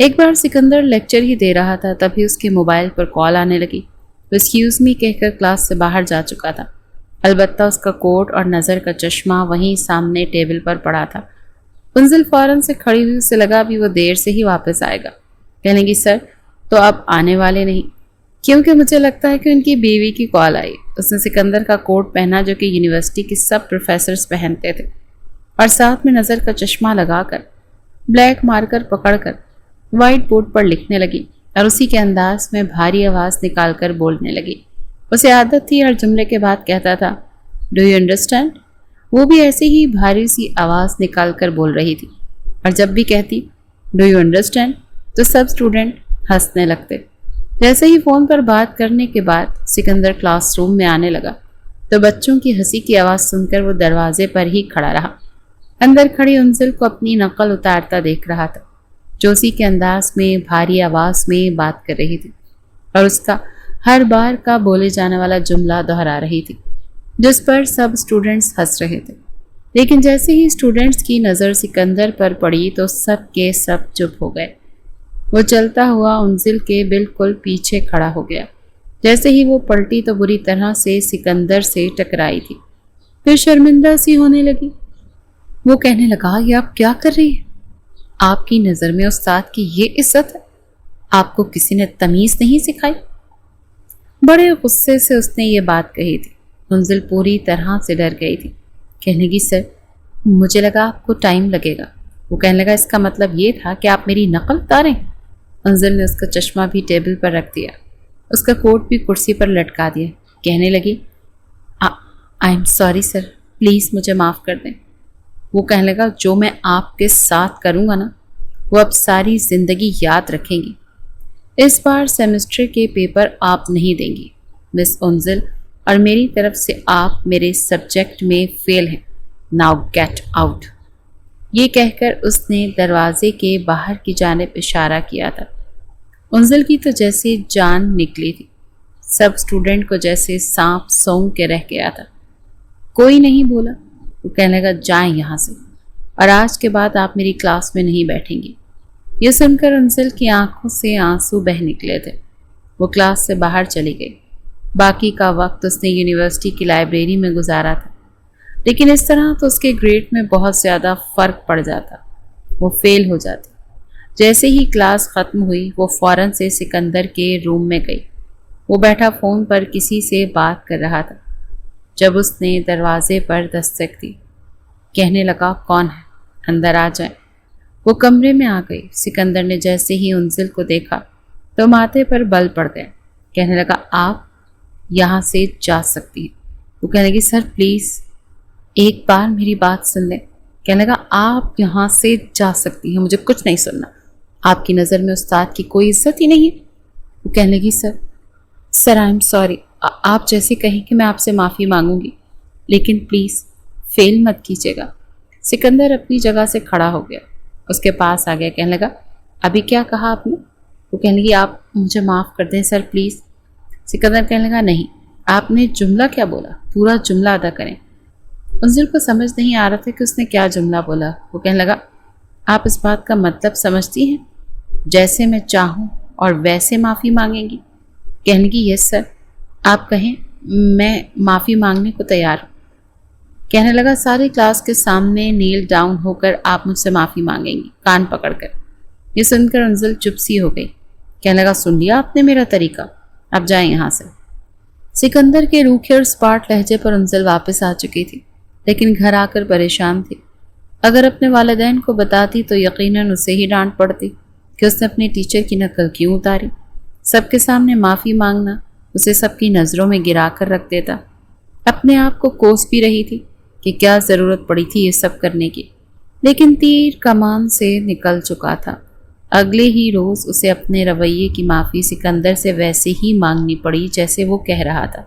ایک بار سکندر لیکچر ہی دے رہا تھا، تبھی اس کے موبائل پر کال آنے لگی۔ وہ ایکسکیوز می کہہ کر کلاس سے باہر جا چکا تھا، البتہ اس کا کوٹ اور نظر کا چشمہ وہیں سامنے ٹیبل پر پڑا تھا۔ انزل فوراً سے کھڑی ہوئی، اسے لگا بھی وہ دیر سے ہی واپس آئے گا۔ کہنے لگی سر تو اب آنے والے نہیں، کیونکہ مجھے لگتا ہے کہ ان کی بیوی کی کال آئی۔ اس نے سکندر کا کوٹ پہنا جو کہ یونیورسٹی کے سب پروفیسرز پہنتے تھے، اور ساتھ میں نظر کا چشمہ لگا کر بلیک مارکر پکڑ کر وائٹ بورڈ پر لکھنے لگی اور اسی کے انداز میں بھاری آواز نکال کر بولنے لگی۔ اسے عادت تھی ہر جملے کے بعد کہتا تھا ڈو یو انڈرسٹینڈ، وہ بھی ایسے ہی بھاری سی آواز نکال کر بول رہی تھی، اور جب بھی کہتی ڈو یو انڈرسٹینڈ تو سب اسٹوڈنٹ ہنسنے لگتے۔ جیسے ہی فون پر بات کرنے کے بعد سکندر کلاس روم میں آنے لگا تو بچوں کی ہنسی کی آواز سن کر وہ دروازے پر ہی کھڑا رہا۔ اندر کھڑی انزل کو اپنی نقل اتارتا دیکھ رہا تھا، جو اسی کے انداز میں بھاری آواز میں بات کر رہی تھی اور اس کا ہر بار کا بولے جانے والا جملہ دہرا رہی تھی، جس پر سب اسٹوڈنٹس ہنس رہے تھے۔ لیکن جیسے ہی اسٹوڈنٹس کی نظر سکندر پر پڑی تو سب کے سب چپ ہو گئے۔ وہ چلتا ہوا انزل کے بالکل پیچھے کھڑا ہو گیا۔ جیسے ہی وہ پلٹی تو بری طرح سے سکندر سے ٹکرائی تھی، پھر شرمندہ سی ہونے لگی۔ وہ کہنے لگا یہ آپ کیا کر رہی ہیں؟ آپ کی نظر میں استاد کی یہ عزت ہے؟ آپ کو کسی نے تمیز نہیں سکھائی؟ بڑے غصے سے اس نے یہ بات کہی تھی۔ انزل پوری طرح سے ڈر گئی تھی۔ کہنے لگی سر مجھے لگا آپ کو ٹائم لگے گا۔ وہ کہنے لگا اس کا مطلب یہ تھا کہ آپ میری نقل اتاریں؟ انزل نے اس کا چشمہ بھی ٹیبل پر رکھ دیا، اس کا کوٹ بھی کرسی پر لٹکا دیا۔ کہنے لگی I am sorry sir, please مجھے معاف کر دیں۔ وہ کہنے لگا جو میں آپ کے ساتھ کروں گا نا وہ اب ساری زندگی یاد رکھیں گی۔ اس بار سیمسٹر کے پیپر آپ نہیں دیں گی مس انزل، اور میری طرف سے آپ میرے سبجیکٹ میں فیل ہیں۔ Now get out. یہ کہہ کر اس نے دروازے کے باہر کی جانب اشارہ کیا تھا۔ انزل کی تو جیسے جان نکلی تھی، سب اسٹوڈنٹ کو جیسے سانپ سونگ کے رہ گیا تھا۔ کوئی نہیں بولا۔ وہ کہنے لگا جائیں یہاں سے، اور آج کے بعد آپ میری کلاس میں نہیں بیٹھیں گی۔ یہ سن کر انزل کی آنکھوں سے آنسو بہہ نکلے تھے۔ وہ کلاس سے باہر چلی گئی۔ باقی کا وقت اس نے یونیورسٹی کی لائبریری میں گزارا تھا، لیکن اس طرح تو اس کے گریڈ میں بہت زیادہ فرق پڑ جاتا، وہ فیل ہو جاتی۔ جیسے ہی کلاس ختم ہوئی وہ فوراً سے سکندر کے روم میں گئی۔ وہ بیٹھا فون پر کسی سے بات کر رہا تھا جب اس نے دروازے پر دستک دی۔ کہنے لگا کون ہے؟ اندر آ جائیں۔ وہ کمرے میں آ گئی۔ سکندر نے جیسے ہی انزل کو دیکھا تو ماتھے پر بل پڑ گئے۔ کہنے لگا آپ یہاں سے جا سکتی ہیں۔ وہ کہنے لگی سر پلیز ایک بار میری بات سن لیں۔ کہنے لگا آپ یہاں سے جا سکتی ہیں، مجھے کچھ نہیں سننا۔ آپ کی نظر میں استاد کی کوئی عزت ہی نہیں ہے۔ وہ کہنے لگی سر آئی ایم سوری، آپ جیسے کہیں کہ میں آپ سے معافی مانگوں گی، لیکن پلیز فیل مت کیجیے گا۔ سکندر اپنی جگہ سے کھڑا ہو گیا، اس کے پاس آ گیا۔ کہنے لگا ابھی کیا کہا آپ نے؟ وہ کہنے لگی آپ مجھے معاف کر دیں سر پلیز۔ سکندر کہنے لگا نہیں، آپ نے جملہ کیا بولا؟ پورا جملہ ادا کریں۔ انزل کو سمجھ نہیں آ رہا تھا کہ اس نے کیا جملہ بولا۔ وہ کہنے لگا آپ اس بات کا مطلب سمجھتی ہیں؟ جیسے میں چاہوں اور ویسے معافی مانگیں گی؟ کہنے لگی یس سر، آپ کہیں میں معافی مانگنے کو تیار ہوں۔ کہنے لگا ساری کلاس کے سامنے نیل ڈاؤن ہو کر آپ مجھ سے معافی مانگیں گی، کان پکڑ کر۔ یہ سن کر انزل چپ سی ہو گئی۔ کہنے لگا سن لیا آپ نے میرا طریقہ، اب جائیں یہاں سے۔ سکندر کے روکھے اور سپاٹ لہجے پر انزل واپس آ چکی تھی، لیکن گھر آ کر پریشان تھی۔ اگر اپنے والدین کو بتاتی تو یقیناً اسے ہی ڈانٹ پڑتی کہ اس نے اپنے ٹیچر کی نقل کیوں اتاری۔ سب کے سامنے معافی مانگنا اسے سب کی نظروں میں گرا کر رکھ دیتا۔ اپنے آپ کو کوس بھی رہی تھی کہ کیا ضرورت پڑی تھی یہ سب کرنے کی، لیکن تیر کمان سے نکل چکا تھا۔ اگلے ہی روز اسے اپنے رویے کی معافی سکندر سے ویسے ہی مانگنی پڑی جیسے وہ کہہ رہا تھا۔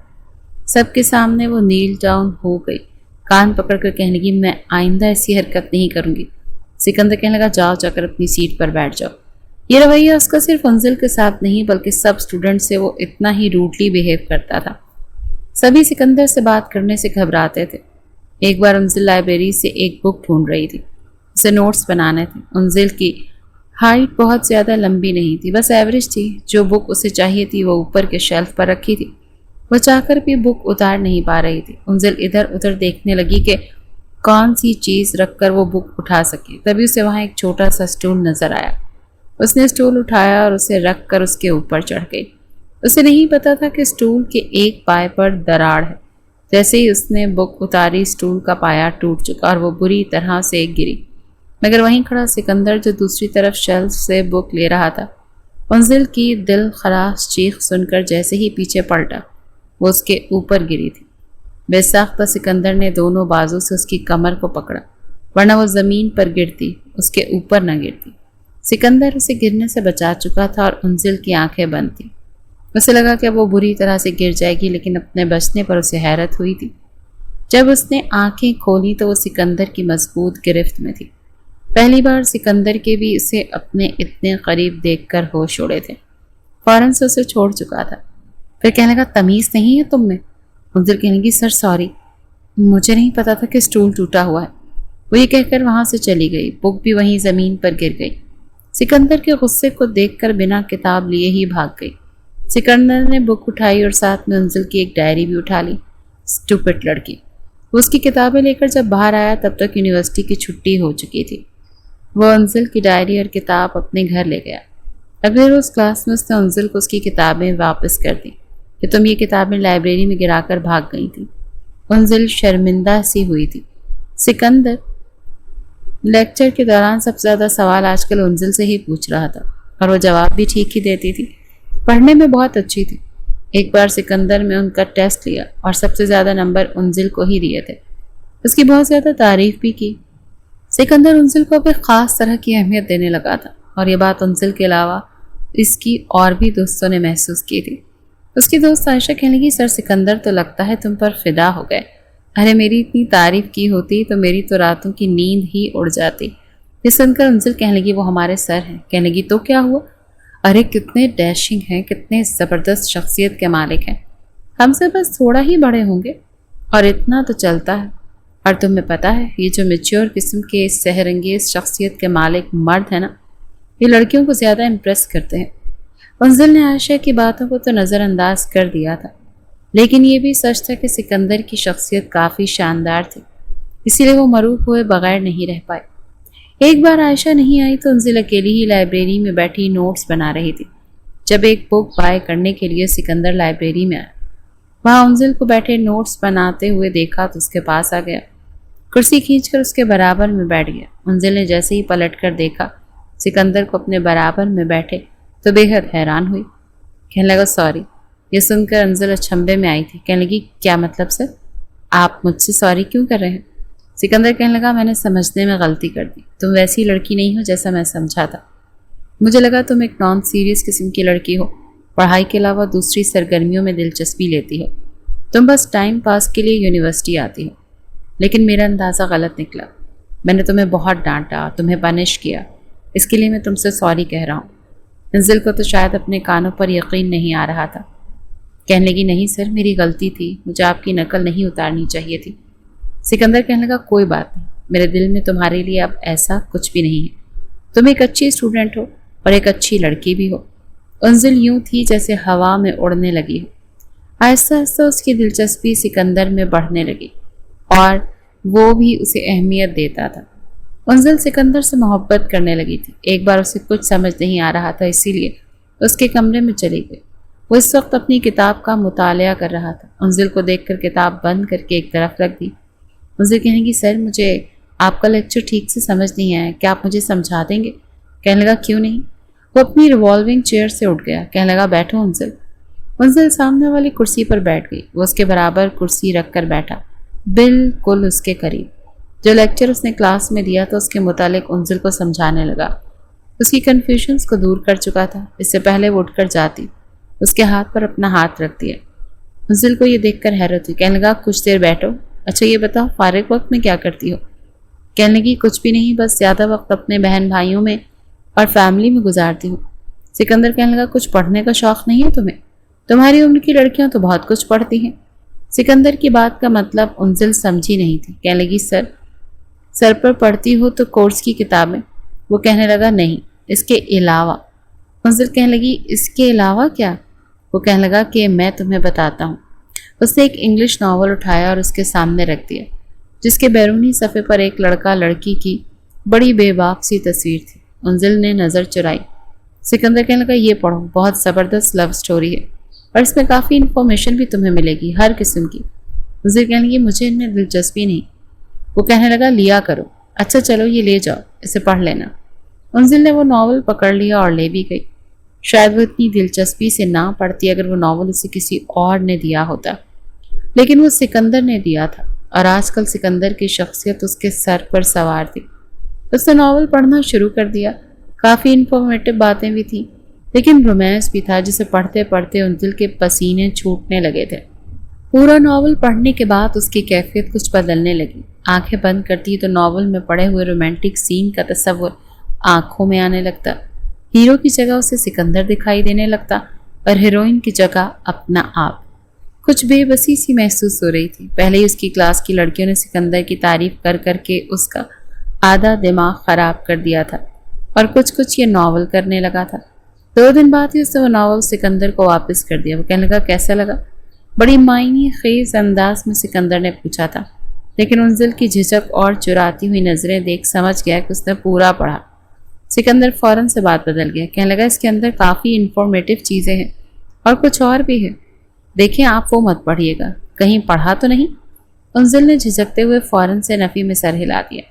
سب کے سامنے وہ نیل ڈاؤن ہو گئی، کان پکڑ کر کہنے لگی میں آئندہ ایسی حرکت نہیں کروں گی۔ سکندر کہنے لگا جاؤ جا کر اپنی سیٹ پر بیٹھ جاؤ۔ یہ رویہ اس کا صرف انزل کے ساتھ نہیں بلکہ سب اسٹوڈنٹ سے وہ اتنا ہی روڈلی بیہیو کرتا تھا۔ سبھی سکندر سے بات کرنے سے گھبراتے تھے۔ ایک بار انزل لائبریری سے ایک بک ڈھونڈ رہی تھی، اسے نوٹس بنانے تھے۔ انزل کی ہائٹ بہت زیادہ لمبی نہیں تھی، بس ایوریج تھی۔ جو بک اسے چاہیے تھی وہ اوپر کے شیلف پر رکھی تھی۔ وہ چاہ کر بھی بک اتار نہیں پا رہی تھی۔ انزل ادھر ادھر دیکھنے لگی کہ کون سی چیز رکھ کر وہ بک اٹھا سکے۔ تبھی اسے وہاں ایک چھوٹا سا سٹول نظر آیا۔ اس نے سٹول اٹھایا اور اسے رکھ کر اس کے اوپر چڑھ گئی۔ اسے نہیں پتا تھا کہ سٹول کے ایک پائے پر دراڑ ہے۔ جیسے ہی اس نے بک اتاری، سٹول کا پایا ٹوٹ چکا اور وہ بری طرح سے گری۔ مگر وہیں کھڑا سکندر جو دوسری طرف شیلف سے بک لے رہا تھا، انزل کی دل خراش چیخ سن کر جیسے ہی پیچھے پلٹا، وہ اس کے اوپر گری تھی۔ بے ساختہ سکندر نے دونوں بازو سے اس کی کمر کو پکڑا، ورنہ وہ زمین پر گرتی، اس کے اوپر نہ گرتی۔ سکندر اسے گرنے سے بچا چکا تھا اور انزل کی آنکھیں بند تھیں۔ اسے لگا کہ وہ بری طرح سے گر جائے گی، لیکن اپنے بچنے پر اسے حیرت ہوئی تھی۔ جب اس نے آنکھیں کھولی تو وہ سکندر کی مضبوط گرفت میں تھی۔ پہلی بار سکندر کے بھی اسے اپنے اتنے قریب دیکھ کر ہوش اڑے تھے۔ فوراً سے اسے چھوڑ چکا تھا۔ پھر کہنے لگا، تمیز نہیں ہے تم میں؟ انزل کہنے لگی، سر سوری، مجھے نہیں پتا تھا کہ سٹول ٹوٹا ہوا ہے۔ وہ یہ کہہ کر وہاں سے چلی گئی۔ بک بھی وہیں زمین پر گر گئی۔ سکندر کے غصے کو دیکھ کر بنا کتاب لیے ہی بھاگ گئی۔ سکندر نے بک اٹھائی اور ساتھ میں انزل کی ایک ڈائری بھی اٹھا لی۔ اسٹوپٹ لڑکی۔ وہ اس کی کتابیں لے کر جب باہر آیا تب تک یونیورسٹی کی چھٹی ہو چکی تھی۔ وہ انزل کی ڈائری اور کتاب اپنے گھر لے گیا۔ اگلے روز کلاس میں اس نے انزل کو اس کی کتابیں واپس کر دی کہ تم یہ کتابیں لائبریری میں گرا کر بھاگ گئی تھی۔ انزل شرمندہ سی ہوئی تھی۔ سکندر لیکچر کے دوران سب سے زیادہ سوال آج کل انزل سے ہی پوچھ رہا تھا اور وہ جواب بھی ٹھیک ہی دیتی تھی۔ پڑھنے میں بہت اچھی تھی۔ ایک بار سکندر میں ان کا ٹیسٹ لیا اور سب سے زیادہ نمبر انزل کو ہی دیے تھے۔ اس کی بہت زیادہ تعریف بھی کی۔ سکندر انزل کو اب ایک خاص طرح کی اہمیت دینے لگا تھا اور یہ بات انزل کے علاوہ اس کی اور بھی دوستوں نے محسوس کی تھی۔ اس کی دوست عائشہ کہنے لگی، سر سکندر تو لگتا ہے تم پر فدا ہو گئے۔ ارے میری اتنی تعریف کی ہوتی تو میری تو راتوں کی نیند ہی اڑ جاتی۔ یہ سن کر انزل کہنے لگی، وہ ہمارے سر ہیں۔ کہنے لگی، تو کیا ہوا؟ ارے کتنے ڈیشنگ ہیں، کتنے زبردست شخصیت کے مالک ہیں۔ ہم سے بس تھوڑا ہی بڑے ہوں گے اور اتنا تو چلتا ہے۔ اور تمہیں پتہ ہے یہ جو میچور قسم کے سحر انگیز شخصیت کے مالک مرد ہیں نا، یہ لڑکیوں کو زیادہ امپریس کرتے ہیں۔ انزل نے عائشہ کی باتوں کو تو نظر انداز کر دیا تھا، لیکن یہ بھی سچ تھا کہ سکندر کی شخصیت کافی شاندار تھی، اسی لیے وہ مروب ہوئے بغیر نہیں رہ پائے۔ ایک بار عائشہ نہیں آئی تو انزل اکیلی ہی لائبریری میں بیٹھی نوٹس بنا رہی تھی۔ جب ایک بک بائی کرنے کے لیے سکندر لائبریری میں آیا، وہاں انزل کو بیٹھے نوٹس بناتے ہوئے دیکھا تو اس کے پاس آ گیا، کرسی کھینچ کر اس کے برابر میں بیٹھ گیا۔ انزل نے جیسے ہی پلٹ کر دیکھا سکندر کو اپنے برابر میں بیٹھے تو بے حد حیران ہوئی۔ کہنے لگا، سوری۔ یہ سن کر انزل اچھمبے میں آئی تھی۔ کہنے لگی، کیا مطلب سر؟ آپ مجھ سے سوری کیوں کر رہے ہیں؟ سکندر کہنے لگا، میں نے سمجھنے میں غلطی کر دی۔ تم ویسی لڑکی نہیں ہو جیسا میں سمجھا تھا۔ مجھے لگا تم ایک نان سیریس قسم کی لڑکی ہو، پڑھائی کے علاوہ دوسری سرگرمیوں میں دلچسپی لیتی ہو۔ تم بس ٹائم پاس کے لیے یونیورسٹی آتی ہو۔ لیکن میرا اندازہ غلط نکلا۔ میں نے تمہیں بہت ڈانٹا، تمہیں پنش کیا، اس کے لیے میں تم سے سوری کہہ رہا ہوں۔ انزل کو تو شاید اپنے کانوں پر یقین نہیں آ رہا تھا۔ کہنے لگی، نہیں سر، میری غلطی تھی، مجھے آپ کی نقل نہیں اتارنی چاہیے تھی۔ سکندر کہنے لگا، کوئی بات نہیں، میرے دل میں تمہارے لیے اب ایسا کچھ بھی نہیں ہے۔ تم ایک اچھی اسٹوڈنٹ ہو اور ایک اچھی لڑکی بھی ہو۔ انزل یوں تھی جیسے ہوا میں اڑنے لگی ہو۔ آہستہ آہستہ اس کی دلچسپی سکندر میں بڑھنے لگی اور وہ بھی اسے اہمیت دیتا تھا۔ انزل سکندر سے محبت کرنے لگی تھی۔ ایک بار اسے کچھ سمجھ نہیں آ رہا تھا، اسی لیے اس کے کمرے میں چلی گئی۔ وہ اس وقت اپنی کتاب کا مطالعہ کر رہا تھا۔ انزل کو دیکھ کر کتاب بند کر کے ایک طرف رکھ دی۔ انزل کہنے لگی، سر مجھے آپ کا لیکچر ٹھیک سے سمجھ نہیں آیا، کیا آپ مجھے سمجھا دیں گے؟ کہنے لگا، کیوں نہیں۔ وہ اپنی ریوالونگ چیئر سے اٹھ گیا۔ کہنے لگا، بیٹھو انزل۔ انزل سامنے والی کرسی پر بیٹھ گئی۔ وہ اس کے برابر کرسی رکھ کر بیٹھا، بالکل اس کے قریب۔ جو لیکچر اس نے کلاس میں دیا تو اس کے متعلق انزل کو سمجھانے لگا۔ اس کی کنفیوژنس کو دور کر چکا تھا۔ اس سے پہلے وہ اٹھ کر جاتی، اس کے ہاتھ پر اپنا ہاتھ رکھ دیا۔ انزل کو یہ دیکھ کر حیرت ہوئی۔ کہنے لگا، کچھ دیر بیٹھو۔ اچھا یہ بتاؤ، فارغ وقت میں کیا کرتی ہو؟ کہنے لگی، کچھ بھی نہیں، بس زیادہ وقت اپنے بہن بھائیوں میں اور فیملی میں گزارتی ہوں۔ سکندر کہنے لگا، کچھ پڑھنے کا شوق نہیں ہے تمہیں؟ تمہاری عمر کی لڑکیاں تو بہت کچھ پڑھتی ہیں۔ سکندر کی بات کا مطلب انزل سمجھی نہیں تھی۔ کہنے لگی، سر پر پڑھتی ہو تو کورس کی کتابیں؟ وہ کہنے لگا، نہیں، اس کے علاوہ۔ منزل کہنے لگی اس کے علاوہ کیا؟ وہ کہنے لگا کہ میں تمہیں بتاتا ہوں۔ اس نے ایک انگلش ناول اٹھایا اور اس کے سامنے رکھ دیا، جس کے بیرونی صفحے پر ایک لڑکا لڑکی کی بڑی بے باک سی تصویر تھی۔ منزل نے نظر چرائی۔ سکندر کہنے لگا یہ پڑھو، بہت زبردست لو سٹوری ہے اور اس میں کافی انفارمیشن بھی تمہیں ملے گی، ہر قسم کی۔ منزل کہنے لگی مجھے ان میں دلچسپی نہیں۔ وہ کہنے لگا لیا کرو۔ اچھا چلو یہ لے جاؤ، اسے پڑھ لینا۔ منزل نے وہ ناول پکڑ لیا اور لے بھی گئی۔ شاید وہ اتنی دلچسپی سے نہ پڑھتی اگر وہ ناول اسے کسی اور نے دیا ہوتا، لیکن وہ سکندر نے دیا تھا اور آج کل سکندر کی شخصیت اس کے سر پر سوار تھی۔ اس نے ناول پڑھنا شروع کر دیا۔ کافی انفارمیٹو باتیں بھی تھیں، لیکن رومانس بھی تھا جسے پڑھتے پڑھتے انزل کے پسینے چھوٹنے لگے تھے۔ پورا ناول پڑھنے کے بعد اس کی کیفیت کچھ بدلنے لگی۔ آنکھیں بند کرتی تو ناول میں پڑے ہوئے رومانٹک سین کا تصور آنکھوں میں آنے لگتا۔ ہیرو کی جگہ اسے سکندر دکھائی دینے لگتا اور ہیروئن کی جگہ اپنا آپ۔ کچھ بے بسی سی محسوس ہو رہی تھی۔ پہلے ہی اس کی کلاس کی لڑکیوں نے سکندر کی تعریف کر کر کے اس کا آدھا دماغ خراب کر دیا تھا اور کچھ یہ ناول کرنے لگا تھا۔ 2 دن بعد ہی اس نے وہ ناول سکندر کو واپس کر دیا۔ وہ کہنے لگا کیسا لگا؟ بڑی معنی خیز انداز میں سکندر نے پوچھا تھا، لیکن انزل کی جھجک اور چراتی ہوئی نظریں دیکھ سمجھ گیا کہ اس نے پورا پڑھا۔ سکندر فوراً سے بات بدل گیا، کہنے لگا اس کے اندر کافی انفارمیٹو چیزیں ہیں اور کچھ اور بھی ہے۔ دیکھیں آپ وہ مت پڑھیے گا، کہیں پڑھا تو نہیں؟ انزل نے جھجکتے ہوئے فوراً سے نفی میں سر ہلا دیا،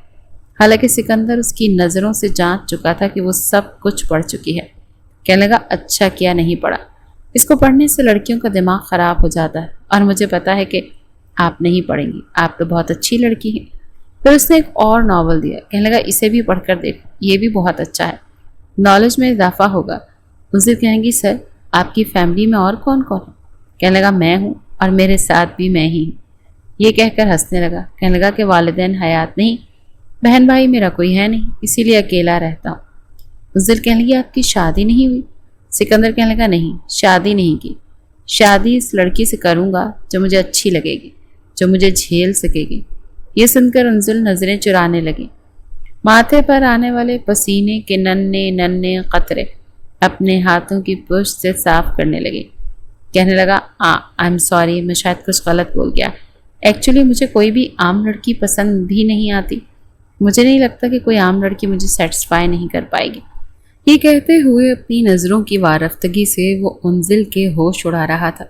حالانکہ سکندر اس کی نظروں سے جانچ چکا تھا کہ وہ سب کچھ پڑھ چکی ہے۔ کہنے لگا اچھا کیا نہیں پڑھا، اس کو پڑھنے سے لڑکیوں کا دماغ خراب ہو جاتا ہے اور مجھے پتا ہے کہ آپ نہیں پڑھیں گی، آپ تو بہت اچھی لڑکی ہیں۔ پھر اس نے ایک اور ناول دیا، کہنے لگا اسے بھی پڑھ کر دیکھ، یہ بھی بہت اچھا ہے، نالج میں اضافہ ہوگا۔ انزل کہیں گی سر آپ کی فیملی میں اور کون کون ہے؟ کہنے لگا میں ہوں اور میرے ساتھ بھی میں ہی ہوں۔ یہ کہہ کر ہنسنے لگا، کہنے لگا کہ والدین حیات نہیں، بہن بھائی میرا کوئی ہے نہیں، اسی لیے اکیلا رہتا ہوں۔ انزل کہنے لگی آپ کی شادی نہیں ہوئی؟ سکندر کہنے لگا نہیں، شادی نہیں کی، شادی اس لڑکی سے کروں گا جو مجھے اچھی لگے گی، جو مجھے جھیل سکے گی۔ یہ سن کر انزل نظریں چرانے لگی۔ ماتھے پر آنے والے پسینے کے ننھے ننھے قطرے اپنے ہاتھوں کی پشت سے صاف کرنے لگی۔ کہنے لگا آئی ایم سوری، میں شاید کچھ غلط بول گیا، ایکچولی مجھے کوئی بھی عام لڑکی پسند بھی نہیں آتی، مجھے نہیں لگتا کہ کوئی عام لڑکی مجھے سیٹسفائی نہیں کر پائے گی۔ یہ کہتے ہوئے اپنی نظروں کی وارفتگی سے وہ انزل کے ہوش اڑا رہا تھا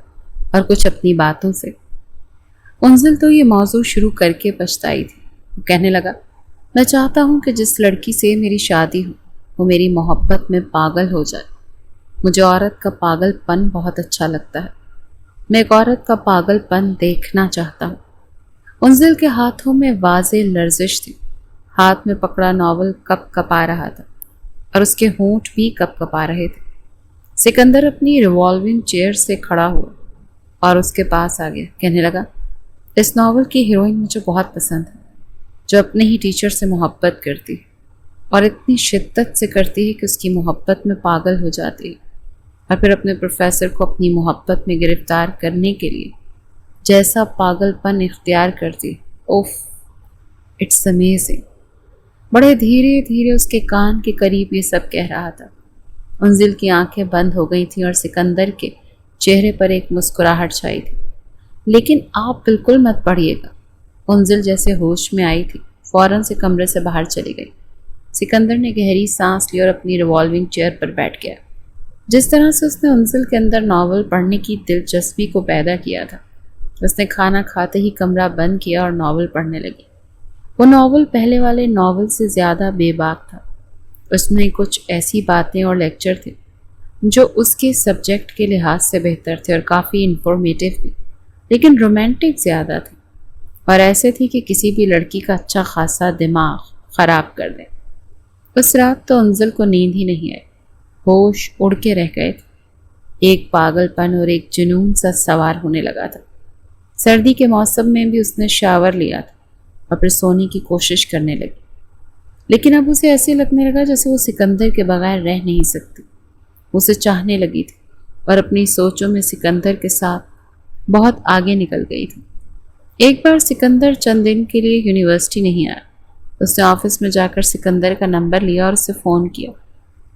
اور کچھ اپنی باتوں سے۔ انزل تو یہ موضوع شروع کر کے پچھتائی تھی۔ وہ کہنے لگا میں چاہتا ہوں کہ جس لڑکی سے میری شادی ہو وہ میری محبت میں پاگل ہو جائے۔ مجھے عورت کا پاگل پن بہت اچھا لگتا ہے، میں ایک عورت کا پاگل پن دیکھنا چاہتا ہوں۔ انزل کے ہاتھوں میں واضح لرزش تھی، ہاتھ میں پکڑا ناول کپ کپا رہا تھا اور اس کے ہونٹ بھی کپ کپا رہے تھے۔ سکندر اپنی ریوالونگ چیئر سے کھڑا ہوا اور اس کے پاس آ گیا، کہنے لگا اس ناول کی ہیروئن مجھے بہت پسند ہے، جو اپنے ہی ٹیچر سے محبت کرتی ہے اور اتنی شدت سے کرتی ہے کہ اس کی محبت میں پاگل ہو جاتی ہے اور پھر اپنے پروفیسر کو اپنی محبت میں گرفتار کرنے کے لیے جیسا پاگل پن اختیار کرتی ہے۔ اوف اٹس امیزنگ۔ بڑے دھیرے دھیرے اس کے کان کے قریب یہ سب کہہ رہا تھا۔ انزل کی آنکھیں بند ہو گئی تھیں اور سکندر کے چہرے پر ایک مسکراہٹ چھائی تھی۔ لیکن آپ بالکل مت پڑھیے گا۔ انزل جیسے ہوش میں آئی تھی فوراً سے کمرے سے باہر چلی گئی۔ سکندر نے گہری سانس لی اور اپنی ریوالونگ چیئر پر بیٹھ گیا۔ جس طرح سے اس نے انزل کے اندر ناول پڑھنے کی دلچسپی کو پیدا کیا تھا، اس نے کھانا کھاتے ہی کمرہ بند کیا اور ناول پڑھنے لگی۔ وہ ناول پہلے والے ناول سے زیادہ بے باک تھا۔ اس میں کچھ ایسی باتیں اور لیکچر تھے جو اس کے سبجیکٹ کے لحاظ سے بہتر تھے اور کافی انفارمیٹیو بھی، لیکن رومانٹک زیادہ تھے اور ایسے تھی کہ کسی بھی لڑکی کا اچھا خاصا دماغ خراب کر دیں۔ اس رات تو انزل کو نیند ہی نہیں آئی، ہوش اڑ کے رہ گئے تھے۔ ایک پاگل پن اور ایک جنون سا سوار ہونے لگا تھا۔ سردی کے موسم میں بھی اس نے شاور لیا تھا اور پھر سونے کی کوشش کرنے لگی، لیکن اب اسے ایسے لگنے لگا جیسے وہ سکندر کے بغیر رہ نہیں سکتی۔ اسے چاہنے لگی تھی اور اپنی سوچوں میں سکندر کے ساتھ بہت آگے نکل گئی تھی۔ ایک بار سکندر چند دن کے لیے یونیورسٹی نہیں آیا۔ اس نے آفس میں جا کر سکندر کا نمبر لیا اور اسے فون کیا۔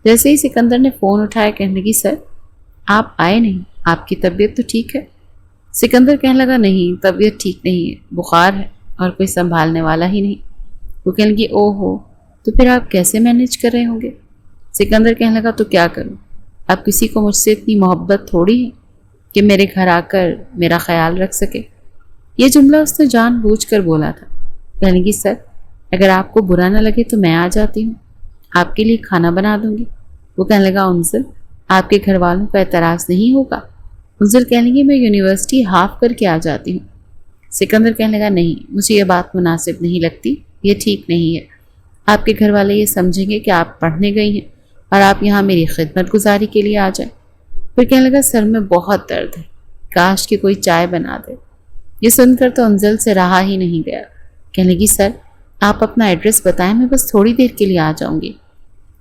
جیسے ہی سکندر نے فون اٹھایا کہنے لگی سر آپ آئے نہیں، آپ کی طبیعت تو ٹھیک ہے؟ سکندر کہنے لگا نہیں طبیعت ٹھیک نہیں ہے، بخار ہے اور کوئی سنبھالنے والا ہی نہیں۔ وہ کہنے لگی او ہو تو پھر آپ کیسے مینیج کر رہے ہوں گے؟ سکندر کہنے لگا تو کیا کروں، اب کسی کو مجھ سے اتنی محبت تھوڑی ہے کہ میرے گھر آ کر میرا خیال رکھ سکے۔ یہ جملہ اس نے جان بوجھ کر بولا تھا۔ کہنے لگی سر اگر آپ کو برا نہ لگے تو میں آ جاتی ہوں، آپ کے لیے کھانا بنا دوں گی۔ وہ کہنے لگا انزل آپ کے گھر والوں کا اعتراض نہیں ہوگا؟ انزل کہنے لگی میں یونیورسٹی ہاف کر کے آ جاتی ہوں۔ سکندر کہنے لگا نہیں مجھے یہ بات مناسب نہیں لگتی، یہ ٹھیک نہیں ہے۔ آپ کے گھر والے یہ سمجھیں گے کہ آپ پڑھنے گئی ہیں اور آپ یہاں میری خدمت گزاری کے لیے آ جائیں۔ پھر کہنے لگا سر میں بہت درد ہے، کاش کہ کوئی چائے بنا دے۔ یہ سن کر تو انزل سے رہا ہی نہیں گیا۔ کہنے لگی سر آپ اپنا ایڈریس بتائیں، میں بس تھوڑی دیر کے لیے آ جاؤں گی۔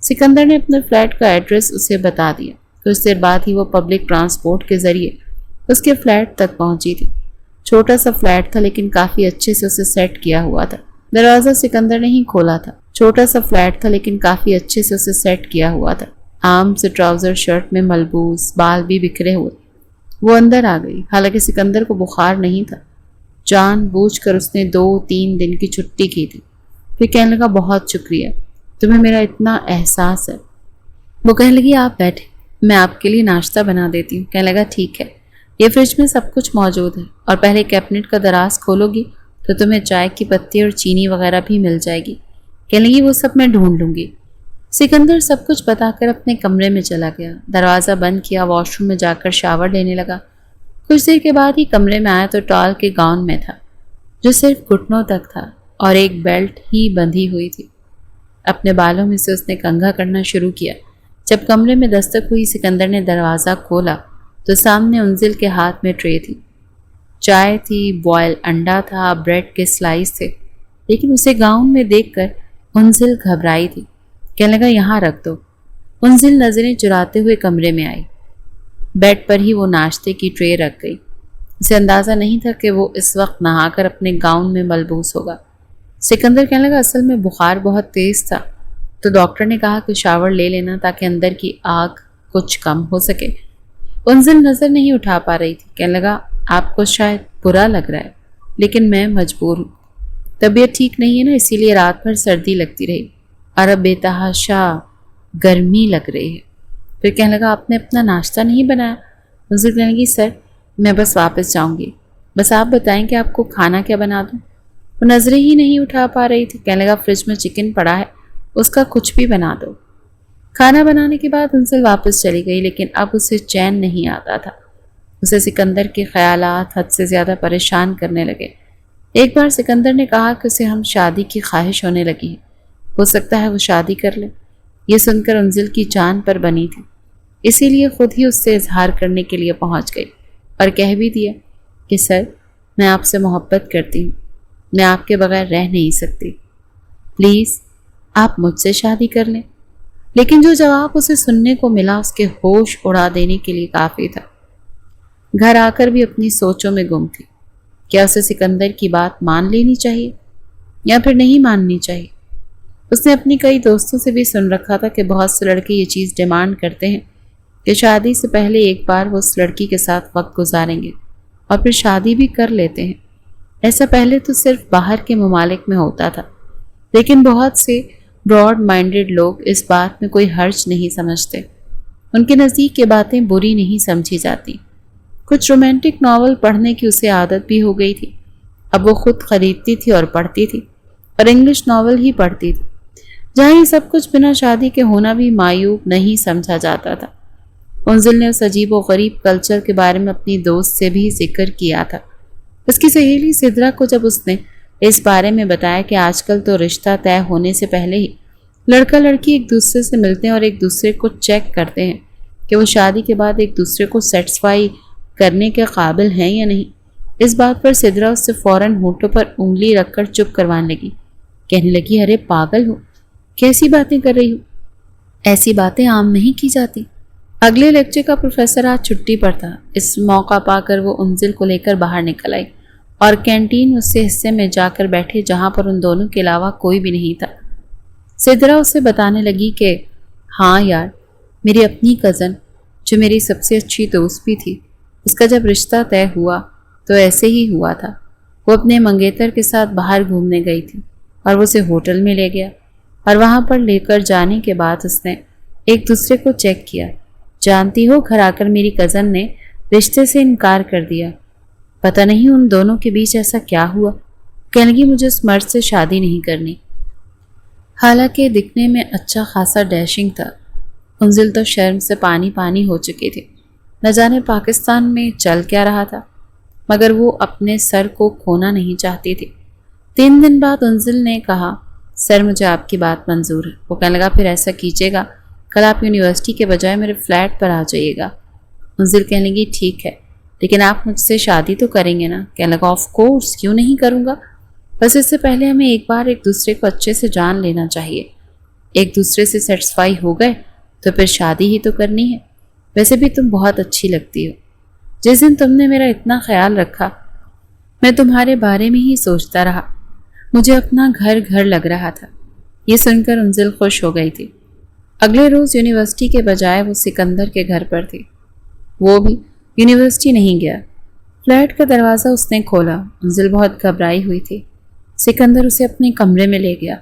سکندر نے اپنے فلیٹ کا ایڈریس اسے بتا دیا۔ کچھ دیر بعد ہی وہ پبلک ٹرانسپورٹ کے ذریعے اس کے فلیٹ تک پہنچی تھی۔ چھوٹا سا فلیٹ تھا لیکن کافی اچھے سے اسے سیٹ کیا ہوا تھا۔ دروازہ سکندر نے ہی کھولا تھا۔ چھوٹا سا فلیٹ تھا لیکن کافی اچھے سے اسے سیٹ کیا ہوا تھا۔ عام سے ٹراؤزر شرٹ میں ملبوس، بال بھی بکھرے ہوئے۔ وہ اندر آ گئی، حالانکہ سکندر کو بخار نہیں تھا۔ جان بوجھ کر اس نے 2-3 دن کی چھٹی کی تھی۔ پھر کہنے لگا بہت شکریہ، تمہیں میرا اتنا احساس ہے۔ وہ کہنے لگی آپ بیٹھے، میں آپ کے لیے ناشتہ بنا دیتی ہوں۔ کہنے لگا ٹھیک ہے، یہ فریج میں سب کچھ موجود ہے اور پہلے کیبنٹ کا دراز کھولو گی تو تمہیں چائے کی پتی اور چینی وغیرہ بھی مل جائے گی۔ کہنے لگی وہ سب میں ڈھونڈ لوں گی۔ سکندر سب کچھ بتا کر اپنے کمرے میں چلا گیا، دروازہ بند کیا، واش روم میں جا کر شاور لینے لگا۔ کچھ دیر کے بعد ہی کمرے میں آیا تو ٹال کے گاؤن میں تھا جو صرف گھٹنوں تک تھا اور ایک بیلٹ ہی بندھی ہوئی تھی۔ اپنے بالوں میں سے اس نے کنگھا کرنا شروع کیا۔ جب کمرے میں دستک ہوئی سکندر نے دروازہ کھولا تو سامنے انزل کے ہاتھ میں ٹرے تھی۔ چائے تھی، بوائل انڈا تھا، بریڈ کے سلائس تھے، لیکن اسے گاؤن میں دیکھ کر انزل گھبرائی تھی۔ کہنے لگا یہاں رکھ دو۔ انزل نظریں چراتے ہوئے کمرے میں آئی۔ بیڈ پر ہی وہ ناشتے کی ٹرے رکھ گئی۔ اسے اندازہ نہیں تھا کہ وہ اس وقت نہا کر اپنے گاؤن میں ملبوس ہوگا۔ سکندر کہنے لگا اصل میں بخار بہت تیز تھا تو ڈاکٹر نے کہا کہ شاور لے لینا تاکہ اندر کی آگ کچھ کم ہو سکے۔ انزل نظر نہیں اٹھا پا رہی تھی۔ کہنے لگا آپ کو شاید برا لگ رہا ہے لیکن میں مجبور ہوں، طبیعت ٹھیک نہیں ہے نا، اسی لیے رات بھر سردی لگتی رہی اور اب بے تحاشا گرمی لگ رہی ہے۔ پھر کہنے لگا آپ نے اپنا ناشتہ نہیں بنایا؟ انزل کہنے لگی سر میں بس واپس جاؤں گی، بس آپ بتائیں کہ آپ کو کھانا کیا بنا دوں؟ وہ نظریں ہی نہیں اٹھا پا رہی تھی۔ کہنے لگا فریج میں چکن پڑا ہے، اس کا کچھ بھی بنا دو۔ کھانا بنانے کے بعد انزل واپس چلی گئی لیکن اب اسے چین نہیں آتا تھا۔ اسے سکندر کے خیالات حد سے زیادہ پریشان کرنے لگے۔ ایک بار سکندر نے کہا کہ اسے ہم شادی کی خواہش ہونے لگی ہے، ہو سکتا ہے وہ شادی کر لے۔ یہ سن کر انزل کی جان پر بنی تھی، اسی لیے خود ہی اس سے اظہار کرنے کے لیے پہنچ گئی اور کہہ بھی دیا کہ سر میں آپ سے محبت کرتی ہوں، میں آپ کے بغیر رہ نہیں سکتی، پلیز آپ مجھ سے شادی کر لیں۔ لیکن جو جواب اسے سننے کو ملا اس کے ہوش اڑا دینے کے لیے کافی تھا۔ گھر آ کر بھی اپنی سوچوں میں گم تھی۔ کیا اسے سکندر کی بات مان لینی چاہیے یا پھر نہیں ماننی چاہیے؟ اس نے اپنی کئی دوستوں سے بھی سن رکھا تھا کہ بہت سے لڑکے یہ چیز ڈیمانڈ کرتے ہیں کہ شادی سے پہلے ایک بار وہ اس لڑکی کے ساتھ وقت گزاریں گے اور پھر شادی بھی کر لیتے ہیں۔ ایسا پہلے تو صرف باہر کے ممالک میں ہوتا تھا، لیکن بہت سے براڈ مائنڈڈ لوگ اس بات میں کوئی حرج نہیں سمجھتے۔ ان کے نزدیک یہ باتیں بری نہیں سمجھی جاتی۔ کچھ رومانٹک ناول پڑھنے کی اسے عادت بھی ہو گئی تھی۔ اب وہ خود خریدتی تھی اور پڑھتی تھی، اور انگلش ناول ہی پڑھتی تھی جہاں یہ سب کچھ بنا شادی کے ہونا بھی معیوب نہیں سمجھا جاتا تھا۔ انزل نے اس عجیب و غریب کلچر کے بارے میں اپنی دوست سے بھی ذکر کیا تھا۔ اس کی سہیلی سدرا کو جب اس نے اس بارے میں بتایا کہ آج کل تو رشتہ طے ہونے سے پہلے ہی لڑکا لڑکی ایک دوسرے سے ملتے ہیں اور ایک دوسرے کو چیک کرتے ہیں کہ وہ شادی کے بعد ایک دوسرے کو سیٹسفائی کرنے کے قابل ہیں یا نہیں، اس بات پر سدرا اس سے فوراً ہونٹوں پر انگلی رکھ کر چپ کروانے لگی۔ کہنے لگی ارے پاگل ہو، کیسی باتیں کر رہی ہو، ایسی باتیں عام نہیں کی جاتی۔ اگلے لیکچر کا پروفیسر آج چھٹی پر تھا۔ اس موقع پا کر وہ انزل کو لے کر باہر نکل آئی اور کینٹین اس سے حصے میں جا کر بیٹھے جہاں پر ان دونوں کے علاوہ کوئی بھی نہیں تھا۔ سدرا اسے بتانے لگی کہ ہاں یار، میری اپنی کزن جو میری سب سے اچھی دوست بھی تھی، اس کا جب رشتہ طے ہوا تو ایسے ہی ہوا تھا۔ وہ اپنے منگیتر کے ساتھ باہر گھومنے گئی تھی اور وہ اسے ہوٹل میں لے گیا، اور وہاں پر لے کر جانے کے بعد اس نے ایک دوسرے کو چیک کیا۔ جانتی ہو، گھر آ کر میری کزن نے رشتے سے انکار کر دیا۔ پتہ نہیں ان دونوں کے بیچ ایسا کیا ہوا، کہنے لگی مجھے اس مرد سے شادی نہیں کرنی۔ حالانکہ دکھنے میں اچھا خاصا ڈیشنگ تھا، انزل تو شرم سے پانی پانی ہو چکی تھی۔ نہ جانے پاکستان میں چل کیا رہا تھا، مگر وہ اپنے سر کو کھونا نہیں چاہتی تھی۔ 3 دن بعد انزل نے کہا، سر مجھے آپ کی بات منظور ہے۔ وہ کہنے لگا، پھر ایسا کیجیے گا، کل آپ یونیورسٹی کے بجائے میرے فلیٹ پر آ جائیے گا۔ انزل کہنے لگی، ٹھیک ہے، لیکن آپ مجھ سے شادی تو کریں گے نا؟ کہنے لگا، آف کورس، کیوں نہیں کروں گا، بس اس سے پہلے ہمیں ایک بار ایک دوسرے کو اچھے سے جان لینا چاہیے۔ ایک دوسرے سے سیٹسفائی ہو گئے تو پھر شادی ہی تو کرنی ہے۔ ویسے بھی تم بہت اچھی لگتی ہو۔ جس دن تم نے میرا اتنا خیال رکھا، میں تمہارے بارے میں ہی سوچتا رہا، مجھے اپنا گھر گھر لگ رہا تھا۔ یہ سن کر انزل خوش ہو گئی تھی۔ اگلے روز یونیورسٹی کے بجائے وہ سکندر کے گھر پر تھی۔ وہ بھی یونیورسٹی نہیں گیا۔ فلیٹ کا دروازہ اس نے کھولا۔ انزل بہت گھبرائی ہوئی تھی۔ سکندر اسے اپنے کمرے میں لے گیا۔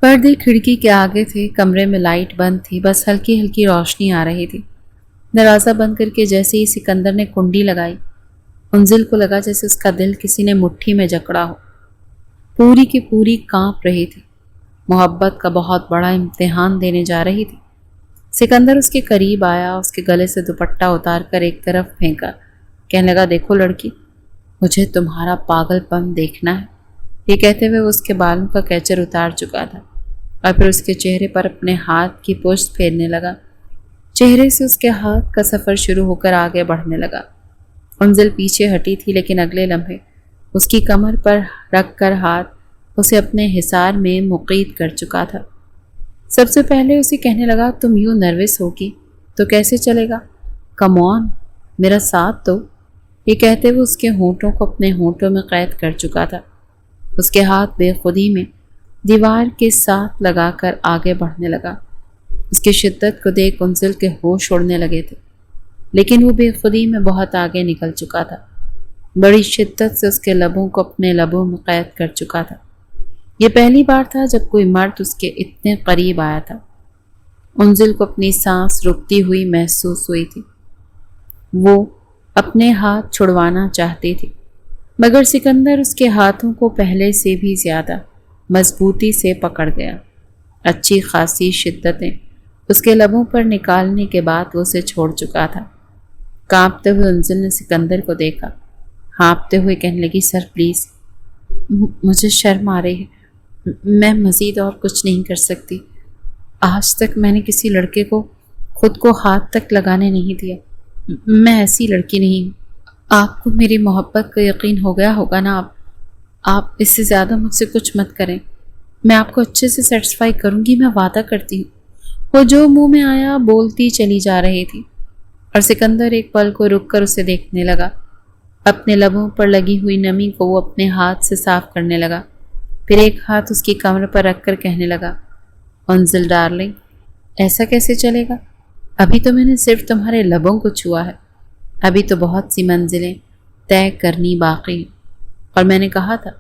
پردے کھڑکی کے آگے تھے، کمرے میں لائٹ بند تھی، بس ہلکی ہلکی روشنی آ رہی تھی۔ دروازہ بند کر کے جیسے ہی سکندر نے کنڈی لگائی، انزل کو لگا جیسے اس کا دل کسی نے مٹھی میں جکڑا ہو۔ پوری کی پوری کانپ رہی تھی، محبت کا بہت بڑا امتحان دینے جا رہی تھی۔ سکندر اس کے قریب آیا، اس کے گلے سے دوپٹہ اتار کر ایک طرف پھینکا، کہنے لگا، دیکھو لڑکی، مجھے تمہارا پاگل پن دیکھنا ہے۔ یہ کہتے ہوئے وہ اس کے بالوں کا کیچر اتار چکا تھا اور پھر اس کے چہرے پر اپنے ہاتھ کی پشت پھیرنے لگا۔ چہرے سے اس کے ہاتھ کا سفر شروع ہو کر آگے بڑھنے لگا۔ انزل پیچھے ہٹی تھی، لیکن اگلے لمحے اس کی کمر پر رکھ کر ہاتھ اسے اپنے حصار میں مقید کر چکا تھا۔ سب سے پہلے اسے کہنے لگا، تم یوں نروس ہوگی تو کیسے چلے گا؟ کم آن، میرا ساتھ دو۔ یہ کہتے ہوئے اس کے ہونٹوں کو اپنے ہونٹوں میں قید کر چکا تھا۔ اس کے ہاتھ بے خودی میں دیوار کے ساتھ لگا کر آگے بڑھنے لگا۔ اس کی شدت کو دیکھ انزل کے ہوش اڑنے لگے تھے، لیکن وہ بے خودی میں بہت آگے نکل چکا تھا۔ بڑی شدت سے اس کے لبوں کو اپنے لبوں میں قید کر چکا تھا۔ یہ پہلی بار تھا جب کوئی مرد اس کے اتنے قریب آیا تھا۔ انزل کو اپنی سانس رکتی ہوئی محسوس ہوئی تھی۔ وہ اپنے ہاتھ چھڑوانا چاہتی تھی، مگر سکندر اس کے ہاتھوں کو پہلے سے بھی زیادہ مضبوطی سے پکڑ گیا۔ اچھی خاصی شدتیں اس کے لبوں پر نکالنے کے بعد وہ اسے چھوڑ چکا تھا۔ کانپتے ہوئے انزل نے سکندر کو دیکھا، ہانپتے ہوئے کہنے لگی، سر پلیز، مجھے شرم آ رہی ہے، میں مزید اور کچھ نہیں کر سکتی۔ آج تک میں نے کسی لڑکے کو خود کو ہاتھ تک لگانے نہیں دیا۔ میں ایسی لڑکی نہیں ہوں۔ آپ کو میری محبت کا یقین ہو گیا ہوگا نا؟ آپ اس سے زیادہ مجھ سے کچھ مت کریں۔ میں آپ کو اچھے سے سیٹسفائی کروں گی، میں وعدہ کرتی ہوں۔ وہ جو منہ میں آیا بولتی چلی جا رہی تھی، اور سکندر ایک پل کو رک کر اسے دیکھنے لگا۔ اپنے لبوں پر لگی ہوئی نمی کو وہ اپنے ہاتھ سے صاف کرنے لگا، پھر ایک ہاتھ اس کی کمر پر رکھ کر کہنے لگا، انزل ڈارلنگ، ایسا کیسے چلے گا؟ ابھی تو میں نے صرف تمہارے لبوں کو چھوا ہے، ابھی تو بہت سی منزلیں طے کرنی باقی ہیں۔ اور میں نے کہا تھا،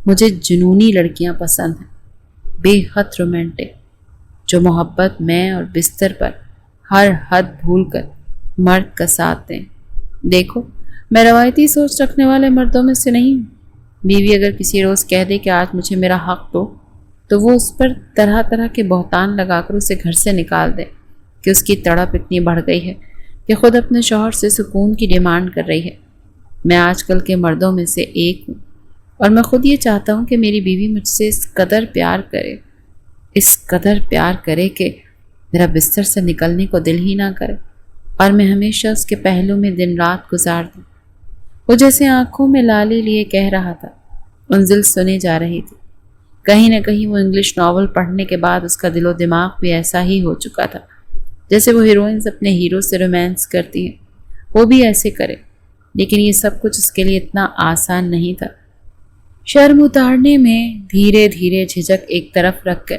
مجھے جنونی لڑکیاں پسند ہیں، بے حد رومانٹک، جو محبت میں اور بستر پر ہر حد بھول کر مرد کا ساتھ دیں۔ دیکھو، میں روایتی سوچ رکھنے والے مردوں میں سے نہیں ہوں۔ بیوی اگر کسی روز کہہ دے کہ آج مجھے میرا حق دو، تو وہ اس پر طرح طرح کے بہتان لگا کر اسے گھر سے نکال دے کہ اس کی تڑپ اتنی بڑھ گئی ہے کہ خود اپنے شوہر سے سکون کی ڈیمانڈ کر رہی ہے۔ میں آج کل کے مردوں میں سے ایک ہوں، اور میں خود یہ چاہتا ہوں کہ میری بیوی مجھ سے اس قدر پیار کرے کہ میرا بستر سے نکلنے کو دل ہی نہ کرے، اور میں ہمیشہ اس کے پہلو میں دن رات گزار دوں۔ وہ جیسے آنکھوں میں لالی لیے کہہ رہا تھا۔ انزل سنے جا رہی تھی۔ کہیں نہ کہیں وہ انگلش ناول پڑھنے کے بعد اس کا دل و دماغ بھی ایسا ہی ہو چکا تھا جیسے وہ ہیروئنز اپنے ہیرو سے رومانس کرتی ہیں، وہ بھی ایسے کرے۔ لیکن یہ سب کچھ اس کے لیے اتنا آسان نہیں تھا۔ شرم اتارنے میں دھیرے دھیرے جھجک ایک طرف رکھ کر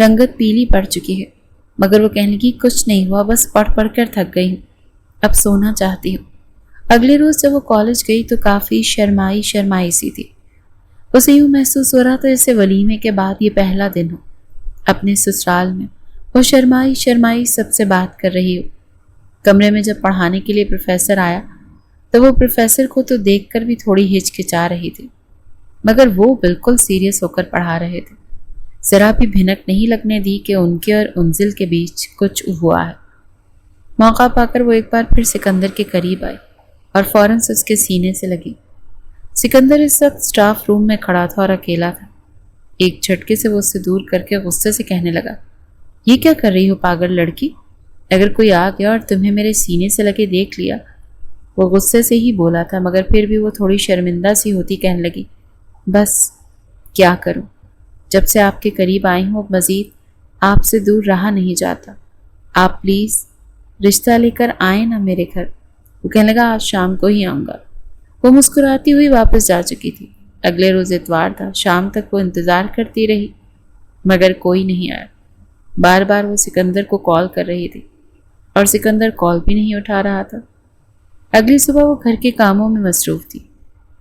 رنگت پیلی پڑ چکی ہے، مگر وہ کہنے لگی کچھ نہیں ہوا، بس پڑھ پڑھ کر تھک گئی ہوں، اب سونا چاہتی ہوں۔ اگلے روز جب وہ کالج گئی تو کافی شرمائی سی تھی۔ اسے یوں محسوس ہو رہا تھا جیسے ولیمے کے بعد یہ پہلا دن ہو۔ اپنے سسرال میں وہ شرمائی سب سے بات کر رہی ہو۔ کمرے میں جب پڑھانے کے لیے پروفیسر آیا تو وہ پروفیسر کو تو دیکھ کر بھی تھوڑی ہچکچا رہی تھی، مگر وہ بالکل سیریس ہو کر پڑھا رہے تھے۔ ذرا بھی بھنک نہیں لگنے دی کہ ان کے اور انزل کے بیچ کچھ ہوا ہے۔ موقع پا کر وہ ایک بار پھر سکندر کے قریب آئی اور فوراً سے اس کے سینے سے لگی۔ سکندر اس وقت اسٹاف روم میں کھڑا تھا اور اکیلا تھا۔ ایک جھٹکے سے وہ اس سے دور کر کے غصے سے کہنے لگا، یہ کیا کر رہی ہو پاگل لڑکی؟ اگر کوئی آ گیا اور تمہیں میرے سینے سے لگے دیکھ لیا۔ وہ غصے سے ہی بولا تھا، مگر پھر بھی وہ تھوڑی شرمندہ سی ہوتی کہنے لگی، بس کیا کروں، جب سے آپ کے قریب آئی ہوں اب مزید آپ سے دور رہا نہیں جاتا۔ آپ پلیز رشتہ لے کر آئیں نا میرے گھر۔ وہ کہنے لگا آج شام کو ہی آؤں گا۔ وہ مسکراتی ہوئی واپس جا چکی تھی۔ اگلے روز اتوار تھا، شام تک وہ انتظار کرتی رہی مگر کوئی نہیں آیا۔ بار بار وہ سکندر کو کال کر رہی تھی اور سکندر کال بھی نہیں اٹھا رہا تھا۔ اگلی صبح وہ گھر کے کاموں میں مصروف تھی۔